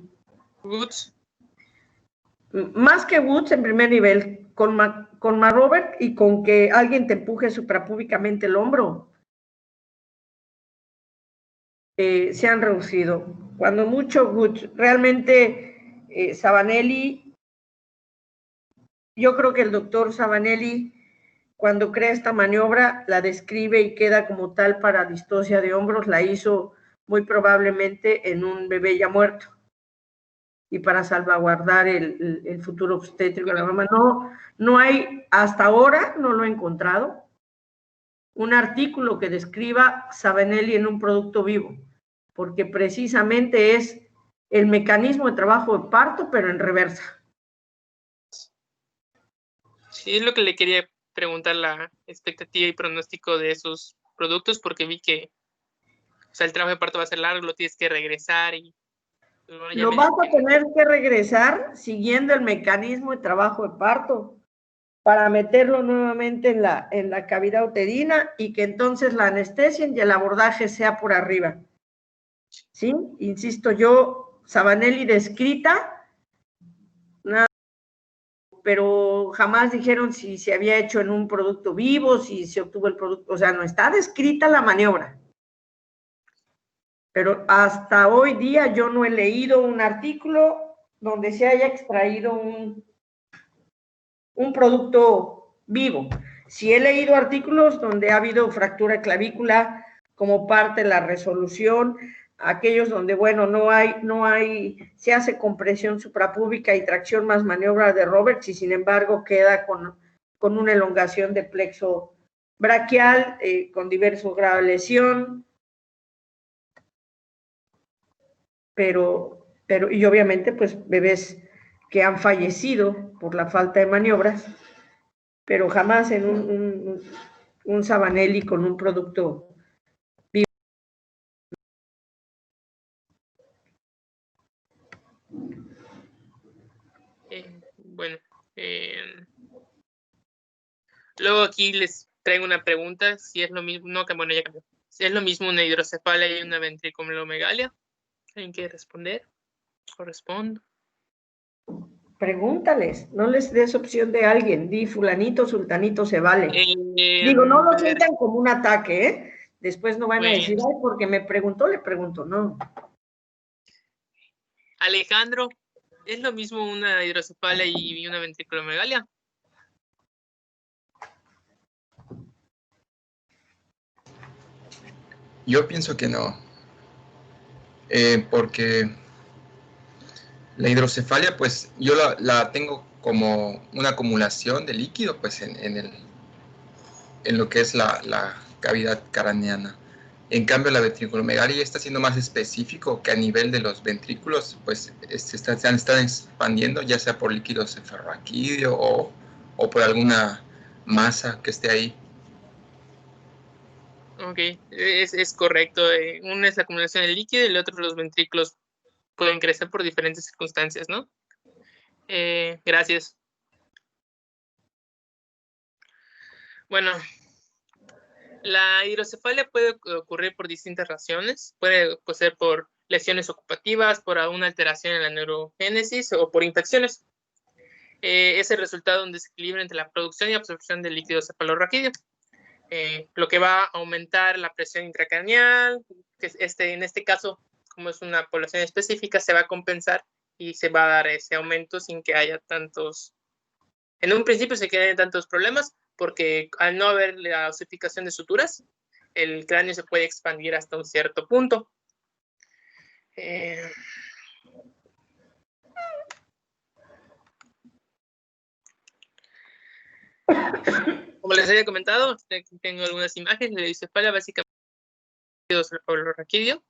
Woods. Más que Woods en primer nivel, con McRobert y con que alguien te empuje suprapúbicamente el hombro, se han reducido. Cuando mucho Woods, realmente Savanelli, yo creo que el doctor Savanelli, cuando crea esta maniobra, la describe y queda como tal para distocia de hombros, la hizo muy probablemente en un bebé ya muerto y para salvaguardar el futuro obstétrico de la mamá. No hay, hasta ahora no lo he encontrado, un artículo que describa Savanelli en un producto vivo, porque precisamente es el mecanismo de trabajo de parto, pero en reversa. Sí, es lo que le quería preguntar, la expectativa y pronóstico de esos productos, porque vi que el trabajo de parto va a ser largo, lo tienes que regresar y lo vas a tener que regresar siguiendo el mecanismo de trabajo de parto para meterlo nuevamente en la cavidad uterina y que entonces la anestesia y el abordaje sea por arriba. ¿Sí? Insisto, yo, Savanelli descrita, nada, pero jamás dijeron si se había hecho en un producto vivo, si se obtuvo el producto, o sea, no está descrita la maniobra. Pero hasta hoy día yo no he leído un artículo donde se haya extraído un producto vivo. Sí he leído artículos donde ha habido fractura de clavícula como parte de la resolución, aquellos donde, bueno, no hay, se hace compresión suprapúbica y tracción más maniobra de Roberts y sin embargo queda con una elongación de plexo braquial, con diversos grados de lesión, pero y obviamente pues bebés que han fallecido por la falta de maniobras, pero jamás en un Savanelli con un producto vivo. Bueno, luego aquí les traigo una pregunta, si es lo mismo, no, que bueno, ya cambió. Si es lo mismo una hidrocefalia y una ventriculomegalia. ¿Alguien quiere responder? ¿O respondo? Pregúntales, no les des opción de alguien, di fulanito, sultanito, se vale. Digo, no lo sientan como un ataque, ¿eh? Después no van a decir, ay, porque me preguntó, le pregunto, no. Alejandro, ¿es lo mismo una hidrocefalia y una ventriculomegalia? Yo pienso que no, porque la hidrocefalia, pues yo la tengo como una acumulación de líquido, pues en lo que es la cavidad craneana. En cambio, la ventriculomegalia está siendo más específico, que a nivel de los ventrículos, pues se están expandiendo, ya sea por líquido cefalorraquídeo o por alguna masa que esté ahí. Ok, es correcto. Una es la acumulación de líquido y el otro los ventrículos pueden crecer por diferentes circunstancias, ¿no? Gracias. Bueno, la hidrocefalia puede ocurrir por distintas razones. Puede ser por lesiones ocupativas, por una alteración en la neurogénesis o por infecciones. Es el resultado de un desequilibrio entre la producción y absorción del líquido cefalorraquídeo. Lo que va a aumentar la presión intracraneal, que en este caso, como es una población específica, se va a compensar y se va a dar ese aumento sin que haya tantos, en un principio se queden tantos problemas, porque al no haber la osificación de suturas, el cráneo se puede expandir hasta un cierto punto. Como les había comentado, tengo algunas imágenes de hidrocefalia, básicamente cefalorraquídeo.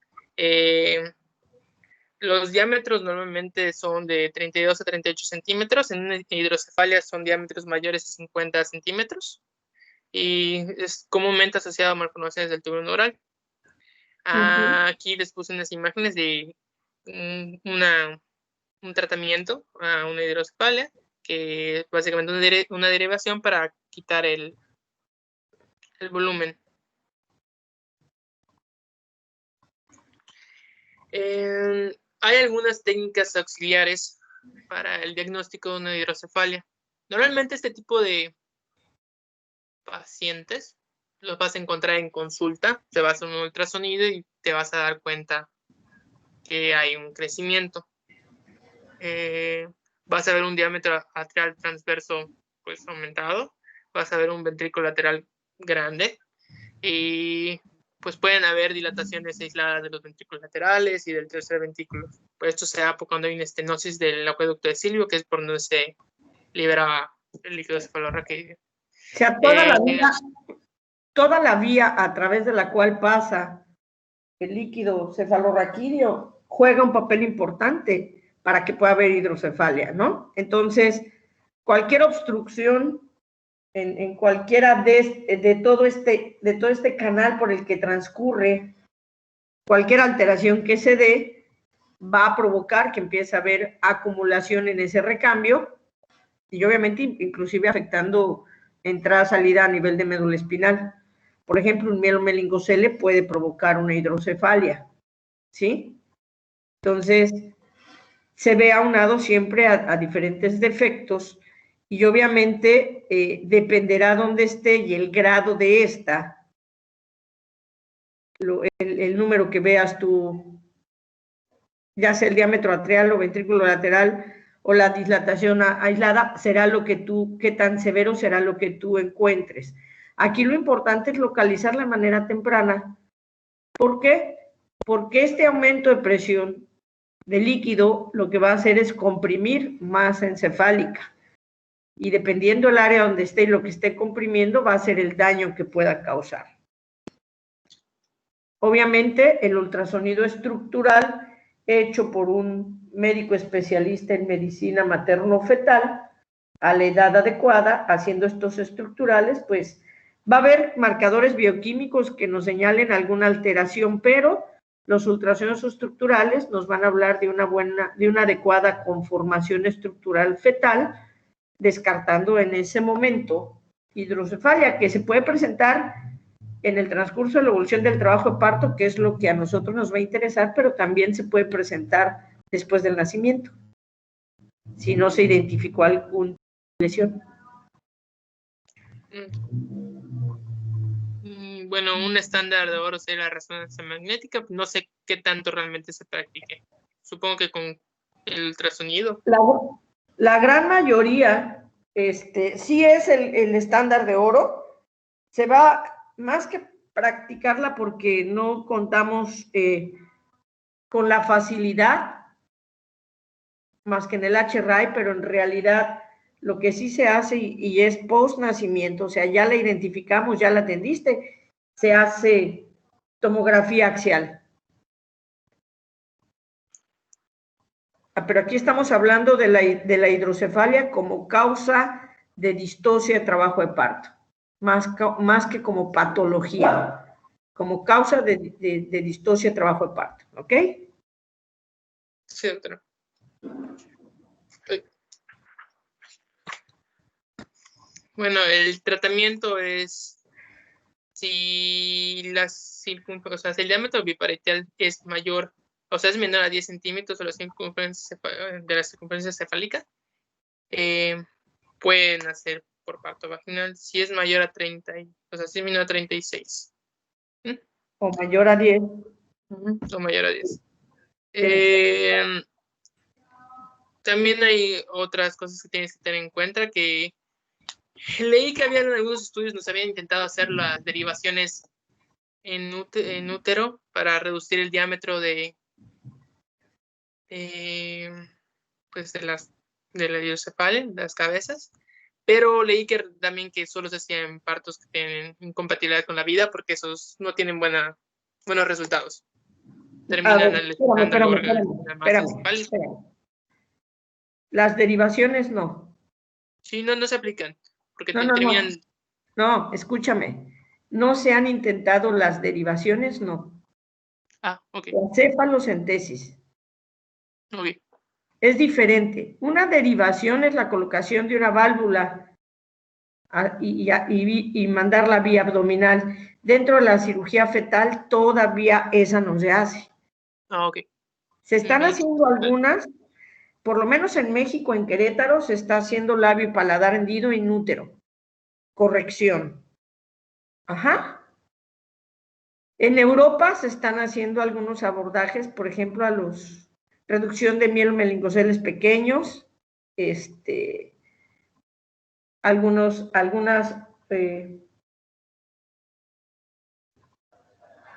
Los diámetros normalmente son de 32 a 38 centímetros. En una hidrocefalia son diámetros mayores de 50 centímetros. Y es comúnmente asociado a malformaciones del tubo neural. Aquí les puse unas imágenes de un tratamiento a una hidrocefalia, que es básicamente una derivación para quitar el volumen. Hay algunas técnicas auxiliares para el diagnóstico de una hidrocefalia. Normalmente este tipo de pacientes los vas a encontrar en consulta, te vas a un ultrasonido y te vas a dar cuenta que hay un crecimiento. Vas a ver un diámetro atrial transverso pues aumentado, vas a ver un ventrículo lateral grande y pues pueden haber dilataciones aisladas de los ventrículos laterales y del tercer ventrículo. Pues esto se da cuando hay una estenosis del acueducto de Silvio, que es por donde se libera el líquido cefalorraquídeo. O sea, toda la vía a través de la cual pasa el líquido cefalorraquídeo juega un papel importante para que pueda haber hidrocefalia, ¿no? Entonces, cualquier obstrucción en cualquiera de todo este canal por el que transcurre, cualquier alteración que se dé, va a provocar que empiece a haber acumulación en ese recambio y obviamente inclusive afectando entrada, salida a nivel de médula espinal. Por ejemplo, un mielomeningocele puede provocar una hidrocefalia, ¿sí? Entonces, se ve aunado siempre a diferentes defectos y obviamente dependerá dónde esté y el grado de esta, el número que veas tú, ya sea el diámetro atrial o ventrículo lateral o la dislatación aislada, será lo que tú, qué tan severo será lo que tú encuentres. Aquí lo importante es localizarla de manera temprana. ¿Por qué? Porque este aumento de presión de líquido lo que va a hacer es comprimir masa encefálica y dependiendo del área donde esté y lo que esté comprimiendo va a ser el daño que pueda causar. Obviamente el ultrasonido estructural hecho por un médico especialista en medicina materno-fetal a la edad adecuada, haciendo estos estructurales, pues va a haber marcadores bioquímicos que nos señalen alguna alteración, pero los ultrasonidos estructurales nos van a hablar de una adecuada conformación estructural fetal, descartando en ese momento hidrocefalia, que se puede presentar en el transcurso de la evolución del trabajo de parto, que es lo que a nosotros nos va a interesar, pero también se puede presentar después del nacimiento, si no se identificó alguna lesión. Bueno, un estándar de oro sería la resonancia magnética. No sé qué tanto realmente se practique. Supongo que con el ultrasonido. La gran mayoría sí es el estándar de oro. Se va más que practicarla porque no contamos con la facilidad más que en el HRI, pero en realidad lo que sí se hace y es post nacimiento, o sea, ya la identificamos, ya la atendiste, se hace tomografía axial. Pero aquí estamos hablando de la hidrocefalia como causa de distosia de trabajo de parto, más que como patología, como causa de distosia de trabajo de parto, ¿ok? Sí, doctora. Bueno, el tratamiento es si o sea, si el diámetro biparietal es mayor, o sea, es menor a 10 centímetros de la circunferencia cefálica, pueden hacer por parto vaginal. Si es mayor a 30, o sea, si es menor a 36. O mayor a 10. O mayor a 10. También hay otras cosas que tienes que tener en cuenta, que leí que habían algunos estudios donde se habían intentado hacer las derivaciones en útero para reducir el diámetro pues de la hidrocefalia, de las cabezas, pero leí que también que solo se hacía en partos que tienen incompatibilidad con la vida, porque esos no tienen buenos resultados. Terminan lesionando el órgano espérame. Las derivaciones no. Sí, no se aplican, porque terminan... No, escúchame. No se han intentado las derivaciones, no. Ok. La cefalocentesis. Ok. Es diferente. Una derivación es la colocación de una válvula y mandarla vía abdominal. Dentro de la cirugía fetal todavía esa no se hace. Ok. Se están haciendo algunas, por lo menos en México, en Querétaro, se está haciendo labio y paladar hendido en útero. Corrección. Ajá. En Europa se están haciendo algunos abordajes, por ejemplo, a los reducción de mielomeningoceles pequeños, algunas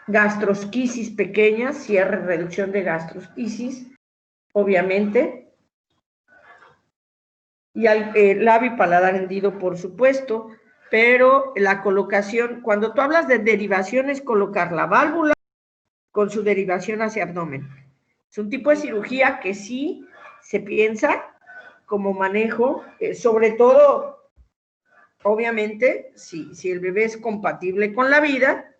gastrosquisis pequeñas, cierre, reducción de gastrosquisis, obviamente, y labio y paladar hendido, por supuesto, pero la colocación, cuando tú hablas de derivación, es colocar la válvula con su derivación hacia abdomen. Es un tipo de cirugía que sí se piensa como manejo, sobre todo, obviamente, si el bebé es compatible con la vida,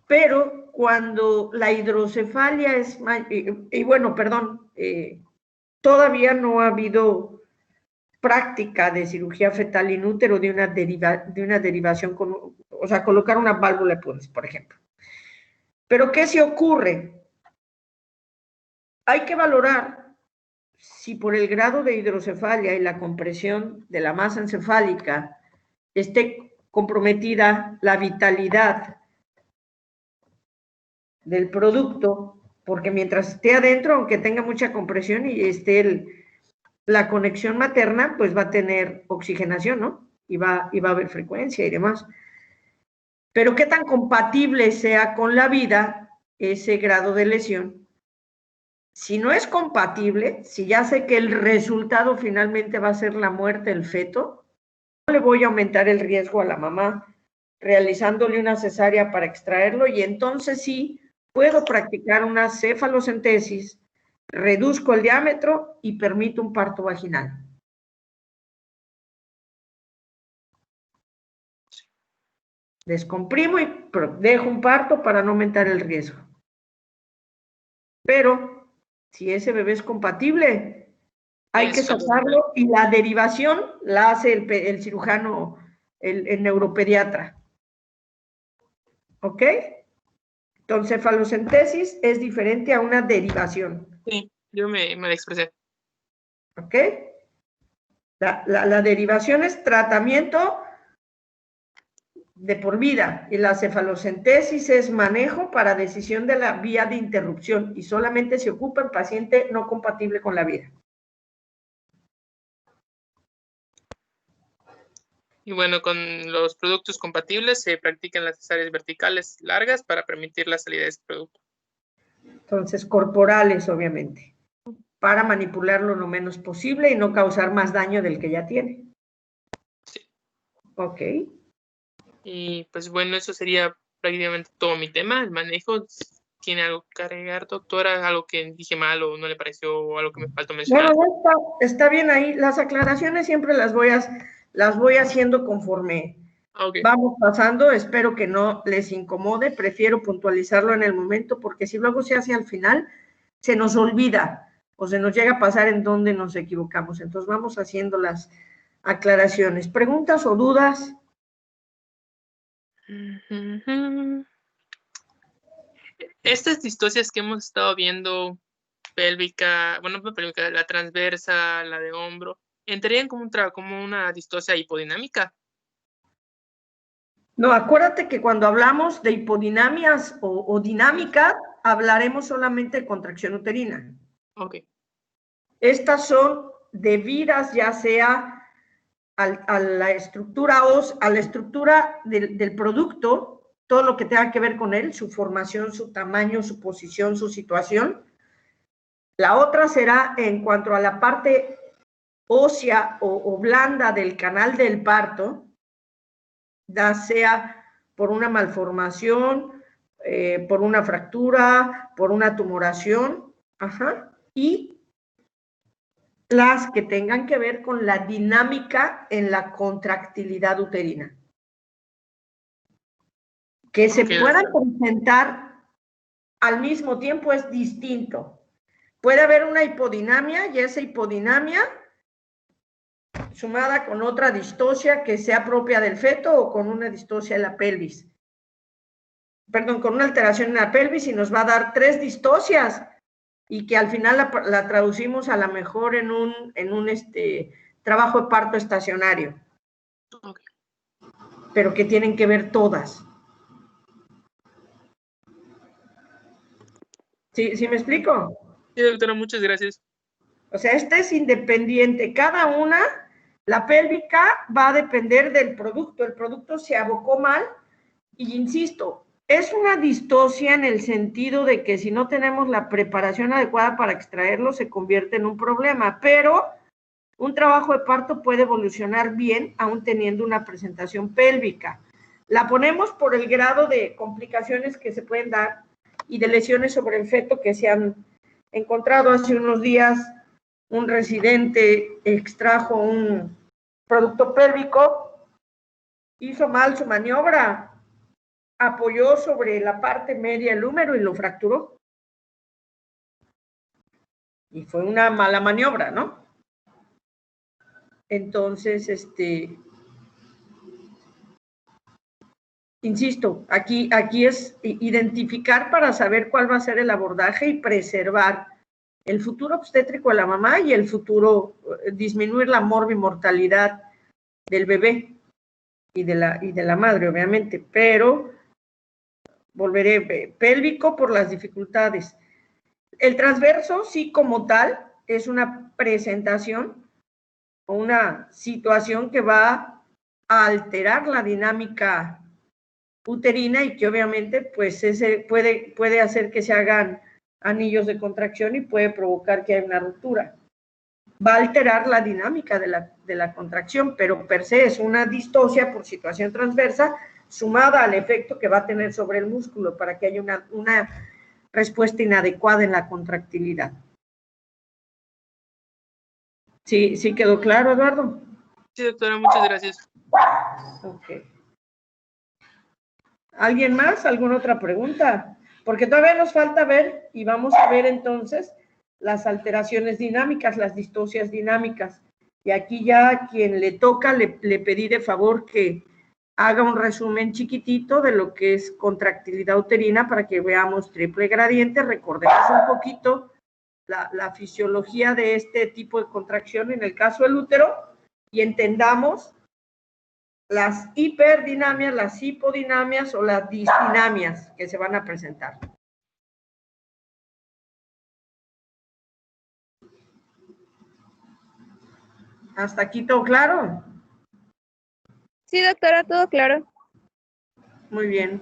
pero cuando la hidrocefalia es, todavía no ha habido práctica de cirugía fetal in útero de una derivación, o sea, colocar una válvula Pons, por ejemplo. Pero ¿qué se ocurre? Hay que valorar si por el grado de hidrocefalia y la compresión de la masa encefálica esté comprometida la vitalidad del producto, porque mientras esté adentro, aunque tenga mucha compresión y esté la conexión materna, pues va a tener oxigenación, ¿no? Y va a haber frecuencia y demás. Pero qué tan compatible sea con la vida ese grado de lesión. Si no es compatible, si ya sé que el resultado finalmente va a ser la muerte del feto, no le voy a aumentar el riesgo a la mamá realizándole una cesárea para extraerlo, y entonces sí puedo practicar una cefalocentesis, reduzco el diámetro y permito un parto vaginal. Descomprimo y dejo un parto para no aumentar el riesgo. Pero si ese bebé es compatible, Hay que Eso. sacarlo y la derivación la hace el cirujano, el neuropediatra. ¿Ok? Entonces, cefalocentesis es diferente a una derivación. Sí, yo me la expresé. ¿Ok? La derivación es tratamiento de por vida y la cefalocentesis es manejo para decisión de la vía de interrupción y solamente se ocupa en paciente no compatible con la vida. Y bueno, con los productos compatibles se practican las cesáreas verticales largas para permitir la salida de ese producto. Entonces, corporales, obviamente, para manipularlo lo menos posible y no causar más daño del que ya tiene. Sí. Ok. Y pues bueno, eso sería prácticamente todo mi tema, el manejo. ¿Tiene algo que agregar, doctora? ¿Algo que dije mal o no le pareció o algo que me faltó mencionar? Bueno, está bien ahí. Las aclaraciones siempre las voy haciendo conforme Okay. vamos pasando. Espero que no les incomode. Prefiero puntualizarlo en el momento porque si luego se hace al final, se nos olvida o se nos llega a pasar en donde nos equivocamos. Entonces vamos haciendo las aclaraciones. ¿Preguntas o dudas? Estas distocias que hemos estado viendo, pélvica, bueno, no pélvica, la transversa, la de hombro, ¿entrarían como una distocia hipodinámica? No, acuérdate que cuando hablamos de hipodinamias o dinámica, hablaremos solamente de contracción uterina. Ok. Estas son debidas ya sea a la estructura ósea, a la estructura del producto, todo lo que tenga que ver con él, su formación, su tamaño, su posición, su situación. La otra será en cuanto a la parte ósea o blanda del canal del parto, ya sea por una malformación, por una fractura, por una tumoración, y las que tengan que ver con la dinámica en la contractilidad uterina. Que se puedan presentar al mismo tiempo es distinto. Puede haber una hipodinamia y esa hipodinamia sumada con otra distocia que sea propia del feto o con una distocia en la pelvis. Perdón, con una alteración en la pelvis y nos va a dar 3 distocias y que al final la traducimos a lo mejor en un trabajo de parto estacionario. Okay. Pero que tienen que ver todas. ¿Sí me explico? Sí, doctora, muchas gracias. O sea, es independiente. Cada una, la pélvica va a depender del producto. El producto se abocó mal y insisto, es una distocia en el sentido de que si no tenemos la preparación adecuada para extraerlo, se convierte en un problema, pero un trabajo de parto puede evolucionar bien aún teniendo una presentación pélvica. La ponemos por el grado de complicaciones que se pueden dar y de lesiones sobre el feto que se han encontrado. Hace unos días un residente extrajo un producto pélvico, hizo mal su maniobra, apoyó sobre la parte media del húmero y lo fracturó. Y fue una mala maniobra, ¿no? Entonces, insisto, aquí es identificar para saber cuál va a ser el abordaje y preservar el futuro obstétrico de la mamá y el futuro, disminuir la morbimortalidad del bebé y de la madre, obviamente, pero volveré pélvico por las dificultades. El transverso, sí, como tal, es una presentación o una situación que va a alterar la dinámica uterina y que obviamente pues puede hacer que se hagan anillos de contracción y puede provocar que haya una ruptura. Va a alterar la dinámica de la contracción, pero per se es una distocia por situación transversa sumada al efecto que va a tener sobre el músculo para que haya una respuesta inadecuada en la contractilidad. ¿Sí quedó claro, Eduardo? Sí, doctora, muchas gracias. Ok. ¿Alguien más? ¿Alguna otra pregunta? Porque todavía nos falta ver y vamos a ver entonces las alteraciones dinámicas, las distocias dinámicas. Y aquí ya a quien le toca, le pedí de favor que haga un resumen chiquitito de lo que es contractilidad uterina para que veamos triple gradiente, recordemos un poquito la fisiología de este tipo de contracción en el caso del útero y entendamos las hiperdinamias, las hipodinamias o las disdinamias que se van a presentar. ¿Hasta aquí todo claro? Sí, doctora, todo claro. Muy bien.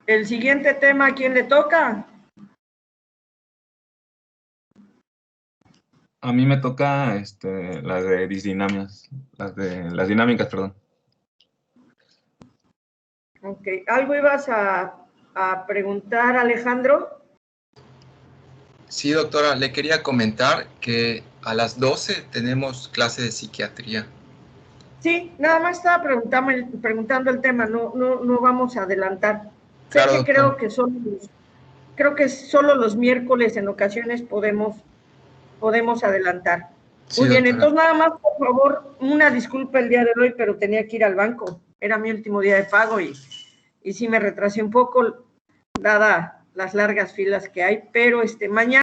El siguiente tema, ¿a quién le toca? A mí me toca las de disdinamias, las dinámicas, perdón. Ok. ¿Algo ibas a preguntar, Alejandro? Sí, doctora, le quería comentar que a las 12 tenemos clase de psiquiatría. Sí, nada más estaba preguntando el tema, no vamos a adelantar. Claro, Sé que doctor. creo que solo los miércoles en ocasiones podemos adelantar. Sí, Muy bien, doctora. entonces nada más, por favor, una disculpa el día de hoy, pero tenía que ir al banco. Era mi último día de pago y sí me retrasé un poco, dada las largas filas que hay, pero mañana